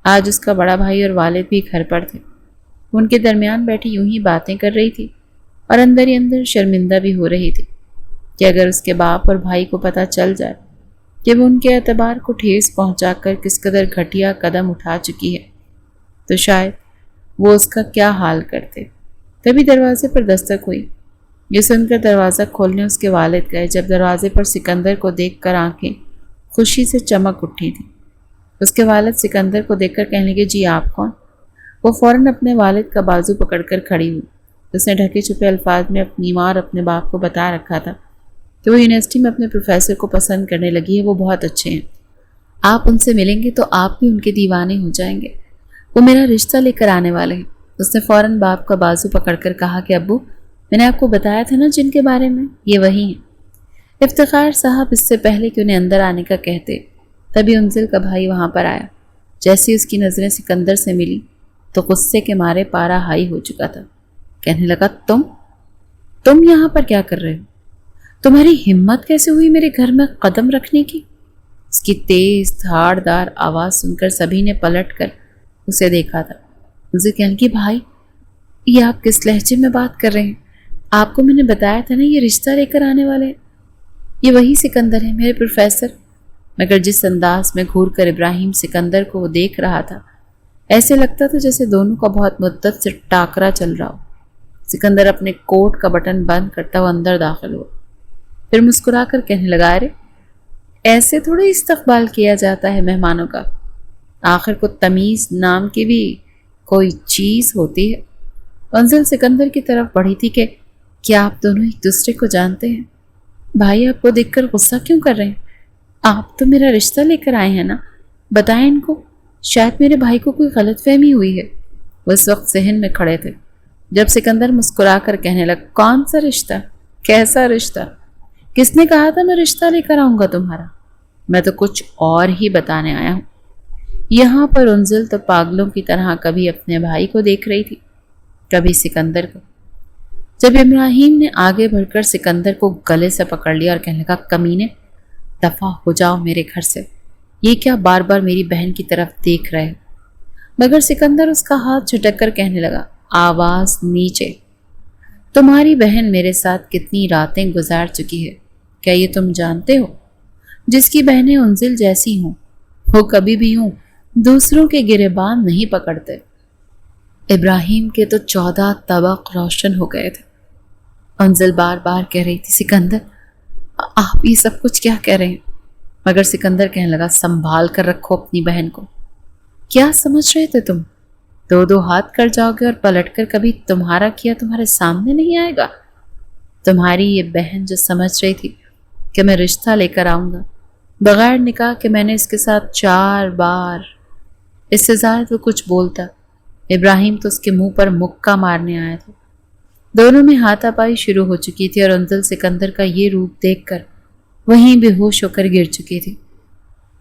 آج اس کا بڑا بھائی اور والد بھی گھر پر تھے۔ وہ ان کے درمیان بیٹھی یوں ہی باتیں کر رہی تھی اور اندر ہی اندر شرمندہ بھی ہو رہی تھی کہ اگر اس کے باپ اور بھائی کو پتہ چل جائے کہ وہ ان کے اعتبار کو ٹھیس پہنچا کر کس قدر گھٹیا قدم اٹھا چکی ہے تو شاید وہ اس کا کیا حال کرتے۔ تبھی دروازے پر دستک ہوئی۔ یہ سن کر دروازہ کھولنے اس کے والد گئے۔ جب دروازے پر سکندر کو دیکھ کر آنکھیں خوشی سے چمک اٹھی تھیں۔ اس کے والد سکندر کو دیکھ کر کہنے لگے، جی آپ کون؟ وہ فوراً اپنے والد کا بازو پکڑ کر کھڑی ہوئی۔ اس نے ڈھکے چھپے الفاظ میں اپنی ماں اور اپنے باپ کو بتا رکھا تھا کہ وہ یونیورسٹی میں اپنے پروفیسر کو پسند کرنے لگی ہے، وہ بہت اچھے ہیں، آپ ان سے ملیں گے تو آپ بھی ان کے دیوانے ہو جائیں گے، وہ میرا رشتہ لے کر آنے والے ہیں۔ اس نے فوراً باپ کا بازو پکڑ کر کہا کہ ابو میں نے آپ کو بتایا تھا نا جن کے بارے میں، یہ وہی ہیں۔ افتخار صاحب اس سے پہلے کہ انہیں اندر آنے کا کہتے تبھی انزل کا بھائی وہاں پر آیا۔ جیسی اس کی نظریں سکندر سے ملی تو غصے کے مارے پارا ہائی ہو چکا تھا۔ کہنے لگا، تم یہاں پر کیا کر رہے ہو؟ تمہاری ہمت کیسے ہوئی میرے گھر میں قدم رکھنے کی؟ اس کی تیز دھاڑ دار آواز سن کر سبھی نے پلٹ کر اسے دیکھا تھا۔ اسے کہنے لگی، بھائی یہ آپ کس لہجے میں بات کر رہے ہیں؟ آپ کو میں نے بتایا تھا نا یہ رشتہ لے کر آنے والے ہیں، یہ وہی سکندر ہے میرے پروفیسر۔ مگر جس انداز میں گھور کر ابراہیم سکندر کو وہ دیکھ رہا تھا ایسے لگتا تھا جیسے دونوں کا بہت مدت سے ٹاکرا چل رہا ہو۔ سکندر اپنے کوٹ کا بٹن بند کرتا ہوا اندر داخل ہوا، پھر مسکرا کر کہنے لگا، ارے ایسے تھوڑے استقبال کیا جاتا ہے مہمانوں کا، آخر کو تمیز نام کی بھی کوئی چیز ہوتی ہے۔ انزل سکندر کی طرف بڑھی تھی کہ کیا آپ دونوں ایک دوسرے کو جانتے ہیں؟ بھائی آپ کو دیکھ کر غصہ کیوں کر رہے ہیں؟ آپ تو میرا رشتہ لے کر آئے ہیں نا، بتائیں ان کو، شاید میرے بھائی کو کوئی غلط فہمی ہوئی ہے۔ وہ اس وقت صحن میں کھڑے تھے جب سکندر مسکرا کر کہنے لگا، کون سا رشتہ؟ کیسا رشتہ؟ کس نے کہا تھا میں رشتہ لے کر آؤں گا تمہارا؟ میں تو کچھ اور ہی بتانے آیا ہوں۔ یہاں پر انزل تو پاگلوں کی طرح کبھی اپنے بھائی کو دیکھ رہی تھی کبھی سکندر کو۔ جب ابراہیم نے آگے بڑھ کر سکندر کو گلے سے پکڑ لیا اور کہنے لگا، کمینے دفع ہو جاؤ میرے گھر سے، یہ کیا بار بار میری بہن کی طرف دیکھ رہے؟ مگر سکندر اس کا ہاتھ جھٹک کر کہنے لگا، آواز نیچے، تمہاری بہن میرے ساتھ کتنی راتیں گزار چکی ہے، کیا یہ تم جانتے ہو؟ جس کی بہنیں انزل جیسی ہوں وہ کبھی بھی ہوں دوسروں کے گریبان نہیں پکڑتے۔ ابراہیم کے تو 14 طبق روشن ہو گئے تھے۔ انزل بار بار کہہ رہی تھی، سکندر آپ یہ سب کچھ کیا کہہ رہے ہیں؟ مگر سکندر کہنے لگا، سنبھال کر رکھو اپنی بہن کو۔ کیا سمجھ رہے تھے تم؟ دو ہاتھ کر جاؤ گے اور پلٹ کر کبھی تمہارا کیا تمہارے سامنے نہیں آئے گا؟ تمہاری یہ بہن جو سمجھ رہی تھی کہ میں رشتہ لے کر آؤں گا بغیر نکاح کہ میں نے اس کے ساتھ 4 بار، اس سے زائد وہ کچھ بولتا ابراہیم تو اس کے منہ پر مکہ مارنے آیا تھا۔ دونوں میں ہاتھا پائی شروع ہو چکی تھی اور انزل سکندر کا یہ روپ دیکھ کر وہیں بے ہوش ہو کر گر چکی تھی۔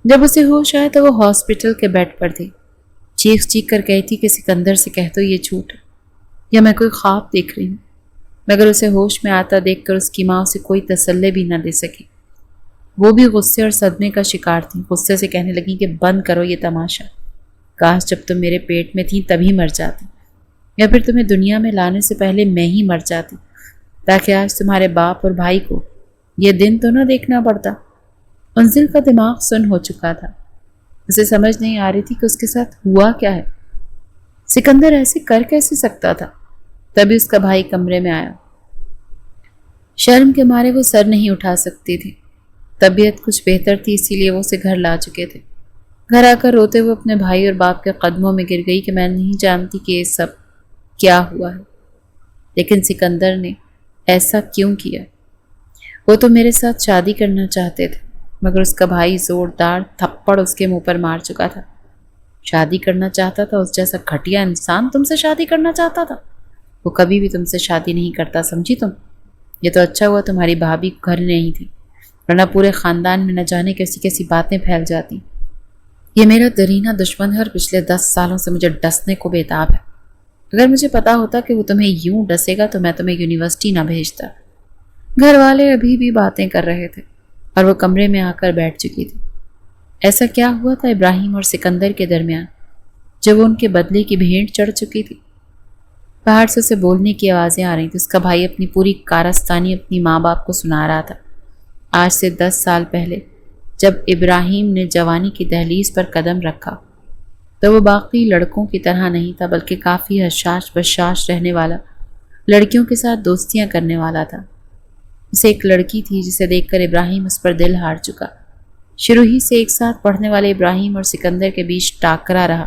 جب اسے ہوش آیا تو وہ ہاسپٹل کے بیڈ پر تھی۔ چیخ کر کہی تھی کہ سکندر سے کہہ دو یہ جھوٹ ہے یا میں کوئی خواب دیکھ رہی ہوں۔ مگر اسے ہوش میں آتا دیکھ کر اس کی ماں اسے کوئی تسلی بھی نہ دے سکی۔ وہ بھی غصے اور صدمے کا شکار تھی۔ غصے سے کہنے لگی کہ بند کرو یہ تماشا، کاش جب تم میرے پیٹ میں تھی تبھی مر جاتی، یا پھر تمہیں دنیا میں لانے سے پہلے میں ہی مر جاتی، تاکہ آج تمہارے باپ اور بھائی کو یہ دن تو نہ دیکھنا پڑتا۔ انزل کا دماغ سن ہو چکا تھا، اسے سمجھ نہیں آ رہی تھی کہ اس کے ساتھ ہوا کیا ہے۔ سکندر ایسے کر کیسے سکتا تھا؟ تبھی اس کا بھائی کمرے میں آیا۔ شرم کے مارے وہ سر نہیں اٹھا سکتی تھی۔ طبیعت کچھ بہتر تھی، اسی لیے وہ اسے گھر لا چکے تھے۔ گھر آ کر روتے ہوئے اپنے بھائی اور باپ کے قدموں میں گر گئی کہ میں نہیں جانتی کہ یہ سب کیا ہوا ہے، لیکن سکندر نے ایسا کیوں کیا؟ وہ تو میرے ساتھ شادی کرنا چاہتے تھے، مگر اس کا بھائی زوردار تھپڑ اس کے منہ پر مار چکا تھا۔ شادی کرنا چاہتا تھا؟ اس جیسا گھٹیا انسان تم سے شادی کرنا چاہتا تھا؟ وہ کبھی بھی تم سے شادی نہیں کرتا، سمجھی تم؟ یہ تو اچھا ہوا تمہاری بھابھی گھر نہیں تھی، ورنہ پورے خاندان میں نہ جانے کیسی کیسی باتیں پھیل جاتی۔ یہ میرا درینہ دشمن ہے اور پچھلے 10 سالوں سے مجھے ڈسنے کو بےتاب ہے۔ اگر مجھے پتا ہوتا کہ وہ تمہیں یوں ڈسے گا تو میں تمہیں یونیورسٹی نہ بھیجتا۔ گھر والے ابھی بھی باتیں کر رہے تھے اور وہ کمرے میں آ کر بیٹھ چکی تھی۔ ایسا کیا ہوا تھا ابراہیم اور سکندر کے درمیان جب وہ ان کے بدلے کی بھینٹ چڑھ چکی تھی؟ باہر سے اسے بولنے کی آوازیں آ رہی تھیں۔ اس کا بھائی اپنی پوری کارستانی اپنی ماں باپ کو سنا رہا تھا۔ آج سے 10 سال پہلے جب ابراہیم نے جوانی کی دہلیز پر قدم رکھا تو وہ باقی لڑکوں کی طرح نہیں تھا، بلکہ کافی حشاش بشاش رہنے والا، لڑکیوں کے ساتھ دوستیاں کرنے والا تھا۔ اسے ایک لڑکی تھی جسے دیکھ کر ابراہیم اس پر دل ہار چکا۔ شروع ہی سے ایک ساتھ پڑھنے والے ابراہیم اور سکندر کے بیچ ٹاکرا رہا۔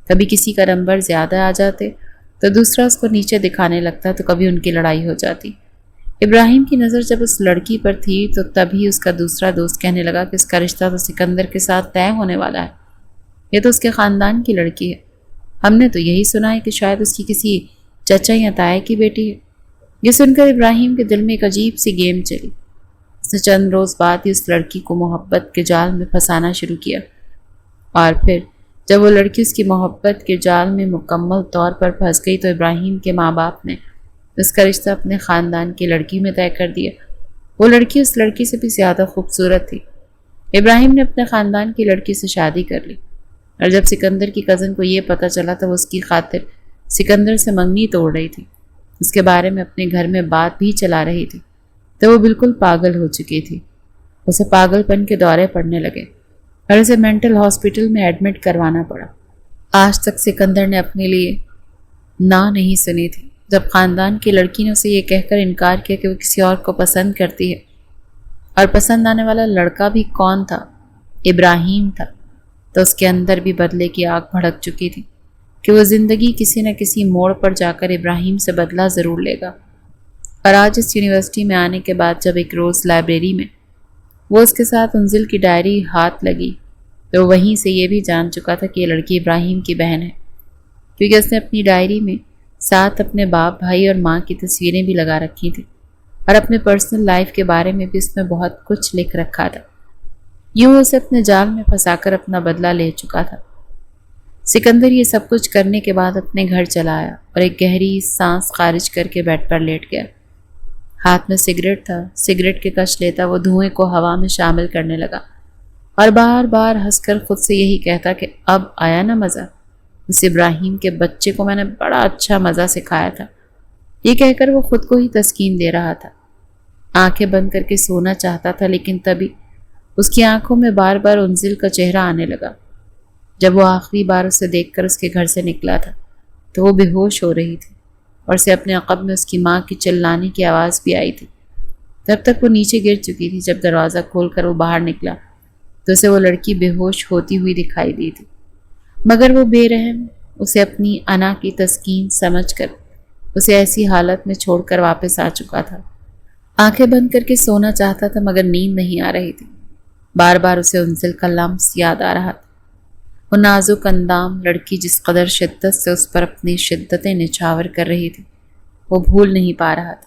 کبھی کسی کا نمبر زیادہ آ جاتے تو دوسرا اس کو نیچے دکھانے لگتا، تو کبھی ان کی لڑائی ہو جاتی۔ ابراہیم کی نظر جب اس لڑکی پر تھی تو تبھی اس کا دوسرا دوست کہنے لگا کہ اس کا رشتہ تو سکندر کے ساتھ طے ہونے والا ہے، یہ تو اس کے خاندان کی لڑکی ہے۔ ہم نے تو یہی سنا ہے کہ شاید اس کی کسی چچا یا تایا کی بیٹی ہے۔ یہ سن کر ابراہیم کے دل میں ایک عجیب سی گیم چلی۔ اس نے چند روز بعد ہی اس لڑکی کو محبت کے جال میں پھنسانا شروع کیا، اور پھر جب وہ لڑکی اس کی محبت کے جال میں مکمل طور پر پھنس گئی تو ابراہیم کے ماں باپ نے اس کا رشتہ اپنے خاندان کی لڑکی میں طے کر دیا۔ وہ لڑکی اس لڑکی سے بھی زیادہ خوبصورت تھی۔ ابراہیم نے اپنے خاندان کی لڑکی سے شادی کر لی، اور جب سکندر کی کزن کو یہ پتہ چلا تو وہ اس کی خاطر سکندر سے منگنی توڑ رہی تھی، اس کے بارے میں اپنے گھر میں بات بھی چلا رہی تھی، تو وہ بالکل پاگل ہو چکی تھی۔ اسے پاگل پن کے دورے پڑنے لگے اور اسے مینٹل ہاسپٹل میں ایڈمٹ کروانا پڑا۔ آج تک سکندر نے اپنے لیے نہ نہیں سنی تھی۔ جب خاندان کی لڑکی نے اسے یہ کہہ کر انکار کیا کہ وہ کسی اور کو پسند کرتی ہے، اور پسند آنے والا لڑکا بھی کون تھا؟ ابراہیم تھا، تو اس کے اندر بھی بدلے کی آگ بھڑک چکی تھی کہ وہ زندگی کسی نہ کسی موڑ پر جا کر ابراہیم سے بدلہ ضرور لے گا۔ اور آج اس یونیورسٹی میں آنے کے بعد جب ایک روز لائبریری میں وہ اس کے ساتھ انزل کی ڈائری ہاتھ لگی تو وہیں سے یہ بھی جان چکا تھا کہ یہ لڑکی ابراہیم کی بہن ہے، کیونکہ اس نے اپنی ڈائری میں ساتھ اپنے باپ، بھائی اور ماں کی تصویریں بھی لگا رکھی تھیں، اور اپنے پرسنل لائف کے بارے میں بھی اس میں بہت کچھ لکھ رکھا تھا۔ یوں اسے اپنے جال میں پھنسا کر اپنا بدلہ لے چکا تھا۔ سکندر یہ سب کچھ کرنے کے بعد اپنے گھر چلا آیا اور ایک گہری سانس خارج کر کے بیڈ پر لیٹ گیا۔ ہاتھ میں سگریٹ تھا، سگریٹ کے کش لیتا وہ دھوئیں کو ہوا میں شامل کرنے لگا اور بار بار ہنس کر خود سے یہی کہتا کہ اب آیا نا مزہ، اس ابراہیم کے بچے کو میں نے بڑا اچھا مزہ سکھایا تھا۔ یہ کہہ کر وہ خود کو ہی تسکین دے رہا تھا۔ آنکھیں بند کر کے سونا چاہتا تھا، لیکن تبھی اس کی آنکھوں میں بار بار انزل کا چہرہ آنے لگا۔ جب وہ آخری بار اسے دیکھ کر اس کے گھر سے نکلا تھا تو وہ بے ہوش ہو رہی تھی، اور اسے اپنے عقب میں اس کی ماں کی چلانے کی آواز بھی آئی تھی۔ تب تک وہ نیچے گر چکی تھی۔ جب دروازہ کھول کر وہ باہر نکلا تو اسے وہ لڑکی بے ہوش ہوتی ہوئی دکھائی دی تھی، مگر وہ بے رحم اسے اپنی انا کی تسکین سمجھ کر اسے ایسی حالت میں چھوڑ کر واپس آ چکا تھا۔ آنکھیں بند کر کے سونا چاہتا تھا، مگر نیند نہیں آ رہی تھی۔ بار بار اسے انزل کا لمس یاد آ رہا تھا، وہ نازک اندام لڑکی جس قدر شدت سے اس پر اپنی شدتیں نچھاور کر رہی تھی، وہ بھول نہیں پا رہا تھا۔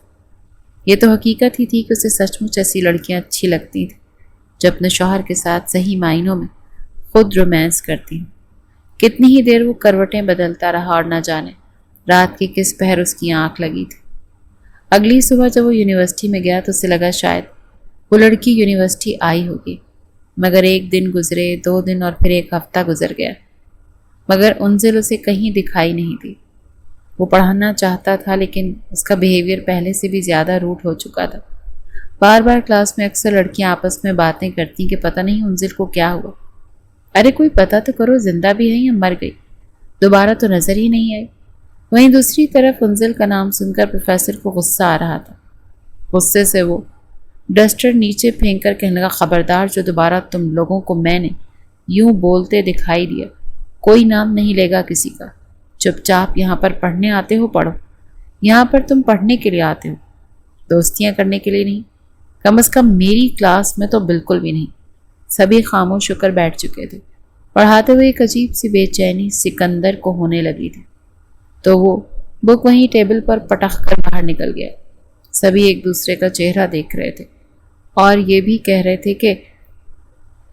یہ تو حقیقت ہی تھی کہ اسے سچ مچ ایسی لڑکیاں اچھی لگتی تھیں جو اپنے شوہر کے ساتھ صحیح معنوں میں خود رومانس کرتی ہیں۔ کتنی ہی دیر وہ کروٹیں بدلتا رہا اور نہ جانے رات کی کس پہر اس کی آنکھ لگی تھی۔ اگلی صبح جب وہ یونیورسٹی میں گیا تو اسے لگا شاید وہ لڑکی یونیورسٹی آئی ہوگی، مگر ایک دن گزرے، 2 دن اور پھر ایک ہفتہ گزر گیا، مگر انزل اسے کہیں دکھائی نہیں دی۔ وہ پڑھانا چاہتا تھا لیکن اس کا بیہیویئر پہلے سے بھی زیادہ روٹ ہو چکا تھا۔ بار بار کلاس میں اکثر لڑکیاں آپس میں باتیں کرتی کہ پتہ نہیں انزل کو کیا ہوا۔ ارے کوئی پتہ تو کرو، زندہ بھی ہے یا مر گئی؟ دوبارہ تو نظر ہی نہیں آئی۔ وہیں دوسری طرف انزل کا نام سن کر پروفیسر کو غصہ آ رہا تھا۔ غصے سے وہ ڈسٹر نیچے پھینک کر کہنے لگا، خبردار جو دوبارہ تم لوگوں کو میں نے یوں بولتے دکھائی دیا، کوئی نام نہیں لے گا کسی کا۔ چپ چاپ یہاں پر پڑھنے آتے ہو پڑھو، یہاں پر تم پڑھنے کے لیے آتے ہو، دوستیاں کرنے کے لیے نہیں۔ کم از کم میری کلاس میں تو بالکل بھی نہیں۔ سبھی خاموش ہو کر بیٹھ چکے تھے۔ پڑھاتے ہوئے ایک عجیب سی بے چینی سکندر کو ہونے لگی تھی، تو وہ بک وہیں ٹیبل پر پٹخ کر باہر نکل گیا۔ سبھی ایک دوسرے کا چہرہ دیکھ رہے تھے اور یہ بھی کہہ رہے تھے کہ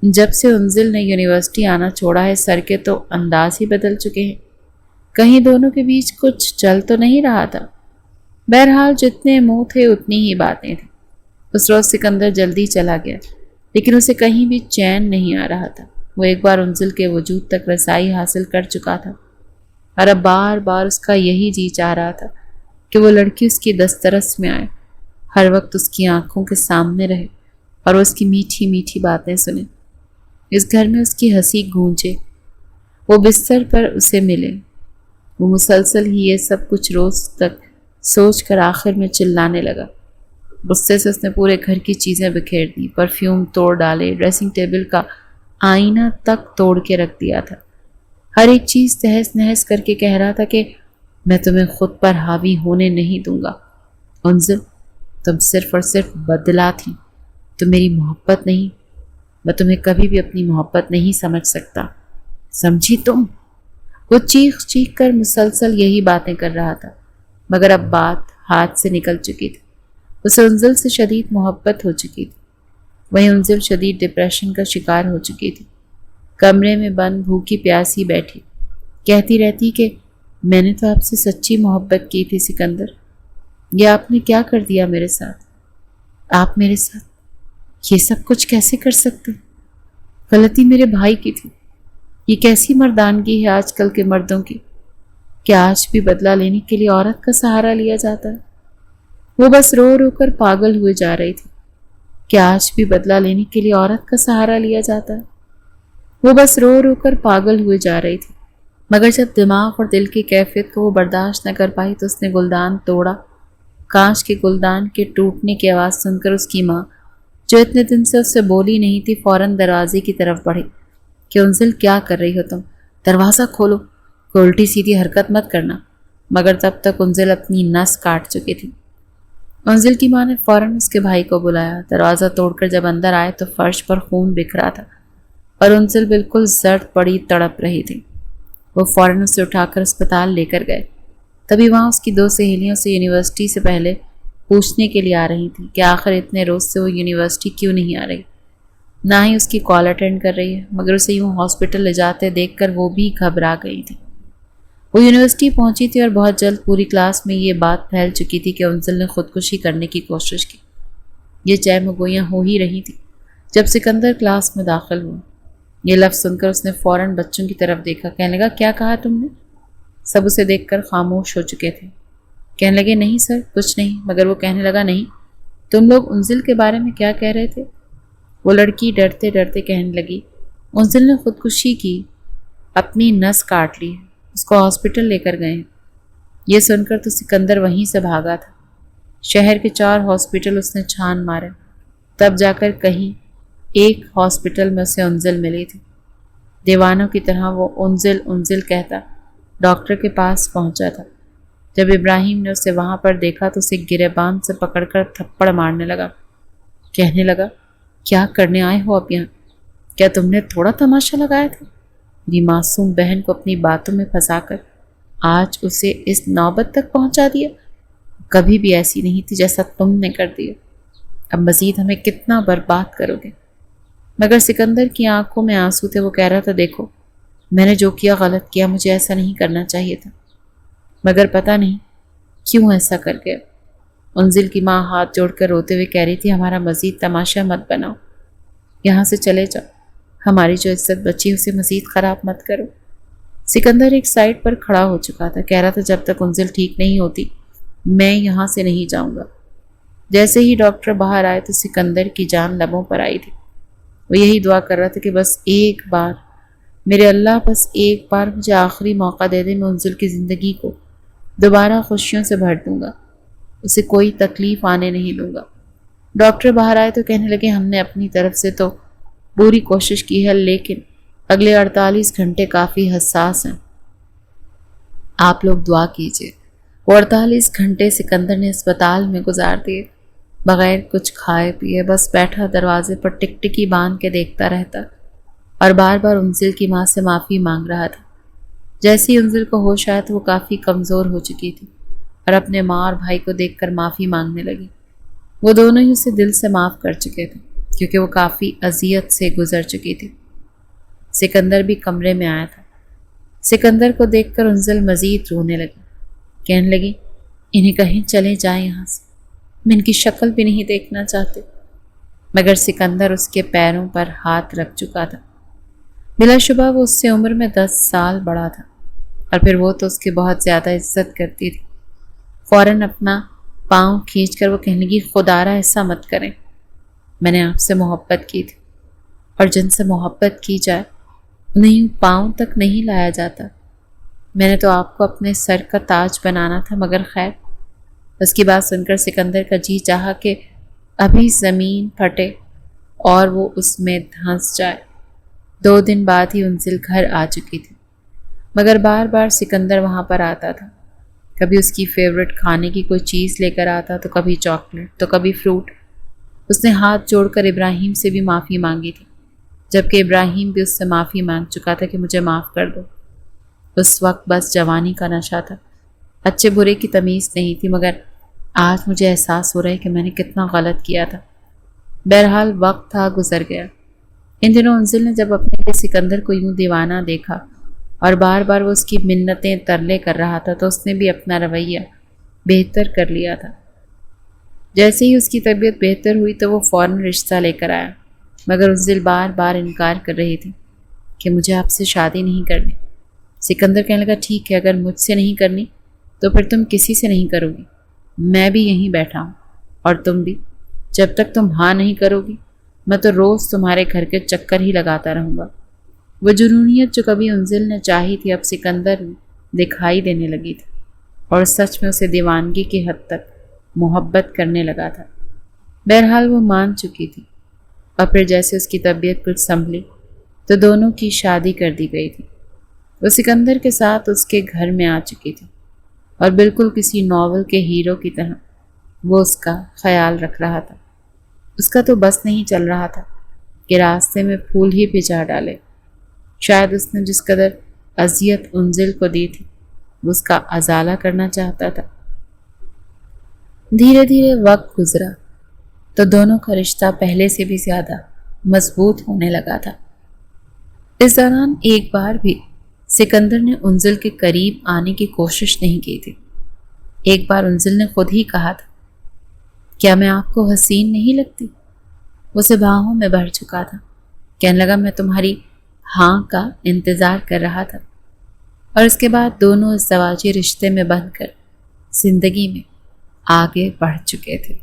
جب سے انزل نے یونیورسٹی آنا چھوڑا ہے سر کے تو انداز ہی بدل چکے ہیں، کہیں دونوں کے بیچ کچھ چل تو نہیں رہا تھا۔ بہرحال جتنے منہ تھے اتنی ہی باتیں تھیں۔ اس روز سکندر جلدی چلا گیا لیکن اسے کہیں بھی چین نہیں آ رہا تھا۔ وہ ایک بار انزل کے وجود تک رسائی حاصل کر چکا تھا اور اب بار بار اس کا یہی جی چاہ رہا تھا کہ وہ لڑکی اس کی دسترس میں آئے، ہر وقت اس کی آنکھوں کے سامنے رہے اور اس کی میٹھی میٹھی باتیں سنے، اس گھر میں اس کی ہنسی گونجے، وہ بستر پر اسے ملے۔ وہ مسلسل ہی یہ سب کچھ روز تک سوچ کر آخر میں چلانے لگا۔ غصے سے اس نے پورے گھر کی چیزیں بکھیر دی، پرفیوم توڑ ڈالے، ڈریسنگ ٹیبل کا آئینہ تک توڑ کے رکھ دیا تھا۔ ہر ایک چیز تہس نہس کر کے کہہ رہا تھا کہ میں تمہیں خود پر حاوی ہونے نہیں دوں گا۔ انزل، تم صرف اور صرف بدلا تھی، تم میری محبت نہیں، میں تمہیں کبھی بھی اپنی محبت نہیں سمجھ سکتا، سمجھی تم؟ وہ چیخ چیخ کر مسلسل یہی باتیں کر رہا تھا، مگر اب بات ہاتھ سے نکل چکی تھی۔ اسے انزل سے شدید محبت ہو چکی تھی۔ وہیں انزل شدید ڈپریشن کا شکار ہو چکی تھی۔ کمرے میں بند بھوکی پیاسی بیٹھی کہتی رہتی کہ میں نے تو آپ سے سچی محبت کی تھی سکندر، یہ آپ نے کیا کر دیا میرے ساتھ؟ آپ میرے ساتھ یہ سب کچھ کیسے کر سکتے؟ غلطی میرے بھائی کی تھی۔ یہ کیسی مردانگی ہے آج کل کے مردوں کی، کیا آج بھی بدلہ لینے کے لیے عورت کا سہارا لیا جاتا ہے؟ وہ بس رو رو کر پاگل ہوئے جا رہی تھی۔ کیا آج بھی بدلہ لینے کے لیے عورت کا سہارا لیا جاتا ہے؟ وہ بس رو رو کر پاگل ہوئے جا رہی تھی، مگر جب دماغ اور دل کی کیفیت کو وہ برداشت نہ کر پائی تو اس نے گلدان توڑا۔ کانچ کے گلدان کے ٹوٹنے کی آواز سن کر اس کی ماں، جو اتنے دن سے اس سے بولی نہیں تھی، فوراً دروازے کی طرف بڑھی کہ انزل کیا کر رہی ہو تم؟ دروازہ کھولو، کوئی الٹی سیدھی حرکت مت کرنا۔ مگر تب تک انزل اپنی نس کاٹ چکی تھی۔ انزل کی ماں نے فوراً اس کے بھائی کو بلایا۔ دروازہ توڑ کر جب اندر آئے تو فرش پر خون بکھرا تھا اور انزل بالکل زرد پڑی تڑپ رہی تھی۔ وہ فوراً اسے اٹھا کر اسپتال لے کر گئے۔ تبھی وہاں اس کی 2 سہیلیوں سے یونیورسٹی سے پہلے پوچھنے کے لیے آ رہی تھی کہ آخر اتنے روز سے وہ یونیورسٹی کیوں نہیں آ رہی، نہ ہی اس کی کال اٹینڈ کر رہی ہے، مگر اسے یوں ہاسپٹل لے جاتے دیکھ کر وہ بھی گھبرا گئی تھی۔ وہ یونیورسٹی پہنچی تھی اور بہت جلد پوری کلاس میں یہ بات پھیل چکی تھی کہ انزل نے خودکشی کرنے کی کوشش کی۔ یہ چہم گوئیاں ہو ہی رہی تھی جب سکندر کلاس میں داخل ہوا۔ یہ لفظ سن کر اس نے فوراً بچوں کی طرف دیکھا، کہنے لگا کیا کہا تم نے؟ سب اسے دیکھ کر خاموش ہو چکے تھے۔ کہنے لگے نہیں سر کچھ نہیں، مگر وہ کہنے لگا نہیں، تم لوگ انزل کے بارے میں کیا کہہ رہے تھے؟ وہ لڑکی ڈرتے ڈرتے کہنے لگی انزل نے خودکشی کی، اپنی نس کاٹ لی، اس کو ہاسپٹل لے کر گئے۔ یہ سن کر تو سکندر وہیں سے بھاگا تھا۔ شہر کے 4 ہاسپٹل اس نے چھان مارے، تب جا کر کہیں ایک ہاسپٹل میں اسے انزل ملی تھی۔ دیوانوں کی طرح وہ انزل انزل کہتا ڈاکٹر کے پاس پہنچا تھا۔ جب ابراہیم نے اسے وہاں پر دیکھا تو اسے گریبان سے پکڑ کر تھپڑ مارنے لگا، کہنے لگا کیا کرنے آئے ہو اب یہاں؟ کیا تم نے تھوڑا تماشا لگایا تھا؟ میری معصوم بہن کو اپنی باتوں میں پھنسا کر آج اسے اس نوبت تک پہنچا دیا۔ کبھی بھی ایسی نہیں تھی جیسا تم نے کر دیا۔ اب مزید ہمیں کتنا برباد کرو گے؟ مگر سکندر کی آنکھوں میں آنسو تھے۔ وہ کہہ رہا تھا دیکھو میں نے جو کیا غلط کیا، مجھے ایسا نہیں کرنا چاہیے تھا، مگر پتہ نہیں کیوں ایسا کر گیا۔ انزل کی ماں ہاتھ جوڑ کر روتے ہوئے کہہ رہی تھی ہمارا مزید تماشا مت بناؤ، یہاں سے چلے جاؤ، ہماری جو عزت بچی اسے مزید خراب مت کرو۔ سکندر ایک سائڈ پر کھڑا ہو چکا تھا، کہہ رہا تھا جب تک انزل ٹھیک نہیں ہوتی میں یہاں سے نہیں جاؤں گا۔ جیسے ہی ڈاکٹر باہر آئے تو سکندر کی جان لبوں پر آئی تھی۔ وہ یہی دعا کر رہا تھا کہ بس ایک بار میرے اللہ، بس ایک بار مجھے آخری موقع دے دے، میں انزل کی زندگی کو دوبارہ خوشیوں سے بھر دوں گا، اسے کوئی تکلیف آنے نہیں دوں گا۔ ڈاکٹر باہر آئے تو کہنے لگے ہم نے اپنی طرف سے تو پوری کوشش کی ہے، لیکن اگلے 48 گھنٹے کافی حساس ہیں، آپ لوگ دعا کیجیے۔ وہ 48 گھنٹے سکندر نے اسپتال میں گزار دیے، بغیر کچھ کھائے پیے، بس بیٹھا دروازے پر ٹکٹکی باندھ کے دیکھتا رہتا اور بار بار انزل کی ماں سے معافی مانگ رہا تھا۔ جیسے ہی انزل کو ہوش آیا تو وہ کافی کمزور ہو چکی تھی اور اپنے ماں اور بھائی کو دیکھ کر معافی مانگنے لگی۔ وہ دونوں ہی اسے دل سے معاف کر چکے تھے کیونکہ وہ کافی اذیت سے گزر چکی تھی۔ سکندر بھی کمرے میں آیا تھا۔ سکندر کو دیکھ کر انزل مزید رونے لگی، کہنے لگی انہیں کہیں چلے جائیں یہاں سے، میں ان کی شکل بھی نہیں دیکھنا چاہتی۔ مگر سکندر اس کے پیروں پر ہاتھ رکھ چکا تھا۔ بلا شبہ وہ اس سے عمر میں 10 سال بڑا تھا، اور پھر وہ تو اس کی بہت زیادہ عزت کرتی تھی۔ فوراً اپنا پاؤں کھینچ کر وہ کہنے لگی خدارا ایسا مت کریں، میں نے آپ سے محبت کی تھی، اور جن سے محبت کی جائے انہیں یوں پاؤں تک نہیں لایا جاتا۔ میں نے تو آپ کو اپنے سر کا تاج بنانا تھا، مگر خیر۔ اس کی بات سن کر سکندر کا جی چاہا کہ ابھی زمین پھٹے اور وہ اس میں دھنس جائے۔ 2 دن بعد ہی انزل گھر آ چکی تھی، مگر بار بار سکندر وہاں پر آتا تھا۔ کبھی اس کی فیورٹ کھانے کی کوئی چیز لے کر آتا، تو کبھی چاکلیٹ، تو کبھی فروٹ۔ اس نے ہاتھ جوڑ کر ابراہیم سے بھی معافی مانگی تھی، جبکہ ابراہیم بھی اس سے معافی مانگ چکا تھا کہ مجھے معاف کر دو۔ اس وقت بس جوانی کا نشہ تھا، اچھے برے کی تمیز نہیں تھی، مگر آج مجھے احساس ہو رہا ہے کہ میں نے کتنا غلط کیا تھا۔ بہرحال وقت تھا گزر گیا۔ ان دنوں انزل نے جب اپنے لیے سکندر کو یوں دیوانہ دیکھا اور بار بار وہ اس کی منتیں ترلے کر رہا تھا، تو اس نے بھی اپنا رویہ بہتر کر لیا تھا۔ جیسے ہی اس کی طبیعت بہتر ہوئی تو وہ فوراً رشتہ لے کر آیا، مگر انزل بار بار انکار کر رہی تھی کہ مجھے آپ سے شادی نہیں کرنی۔ سکندر کہنے لگا ٹھیک ہے، اگر مجھ سے نہیں کرنی تو پھر تم کسی سے نہیں کرو گی، میں بھی یہیں بیٹھا ہوں، اور تم بھی، جب تک تم ہاں نہیں کرو گی میں تو روز تمہارے گھر کے چکر ہی لگاتا رہوں گا۔ وہ جنونیت جو کبھی انزل نے چاہی تھی اب سکندر میں دکھائی دینے لگی تھی، اور سچ میں اسے دیوانگی کی حد تک محبت کرنے لگا تھا۔ بہرحال وہ مان چکی تھی، اور پھر جیسے اس کی طبیعت کچھ سنبھلی تو دونوں کی شادی کر دی گئی تھی۔ وہ سکندر کے ساتھ اس کے گھر میں آ چکی تھی، اور بالکل کسی ناول کے ہیرو کی طرح وہ اس کا خیال رکھ رہا تھا۔ اس کا تو بس نہیں چل رہا تھا کہ راستے میں پھول ہی بھجا ڈالے۔ شاید اس نے جس قدر اذیت انزل کو دی تھی وہ اس کا ازالہ کرنا چاہتا تھا۔ دھیرے دھیرے وقت گزرا تو دونوں کا رشتہ پہلے سے بھی زیادہ مضبوط ہونے لگا تھا۔ اس دوران ایک بار بھی سکندر نے انزل کے قریب آنے کی کوشش نہیں کی تھی۔ ایک بار انزل نے خود ہی کہا تھا کیا میں آپ کو حسین نہیں لگتی؟ وہ اسے باہوں میں بھر چکا تھا، کہنے لگا میں تمہاری ہاں کا انتظار کر رہا تھا۔ اور اس کے بعد دونوں ازدواجی رشتے میں بندھ کر زندگی میں آگے بڑھ چکے تھے۔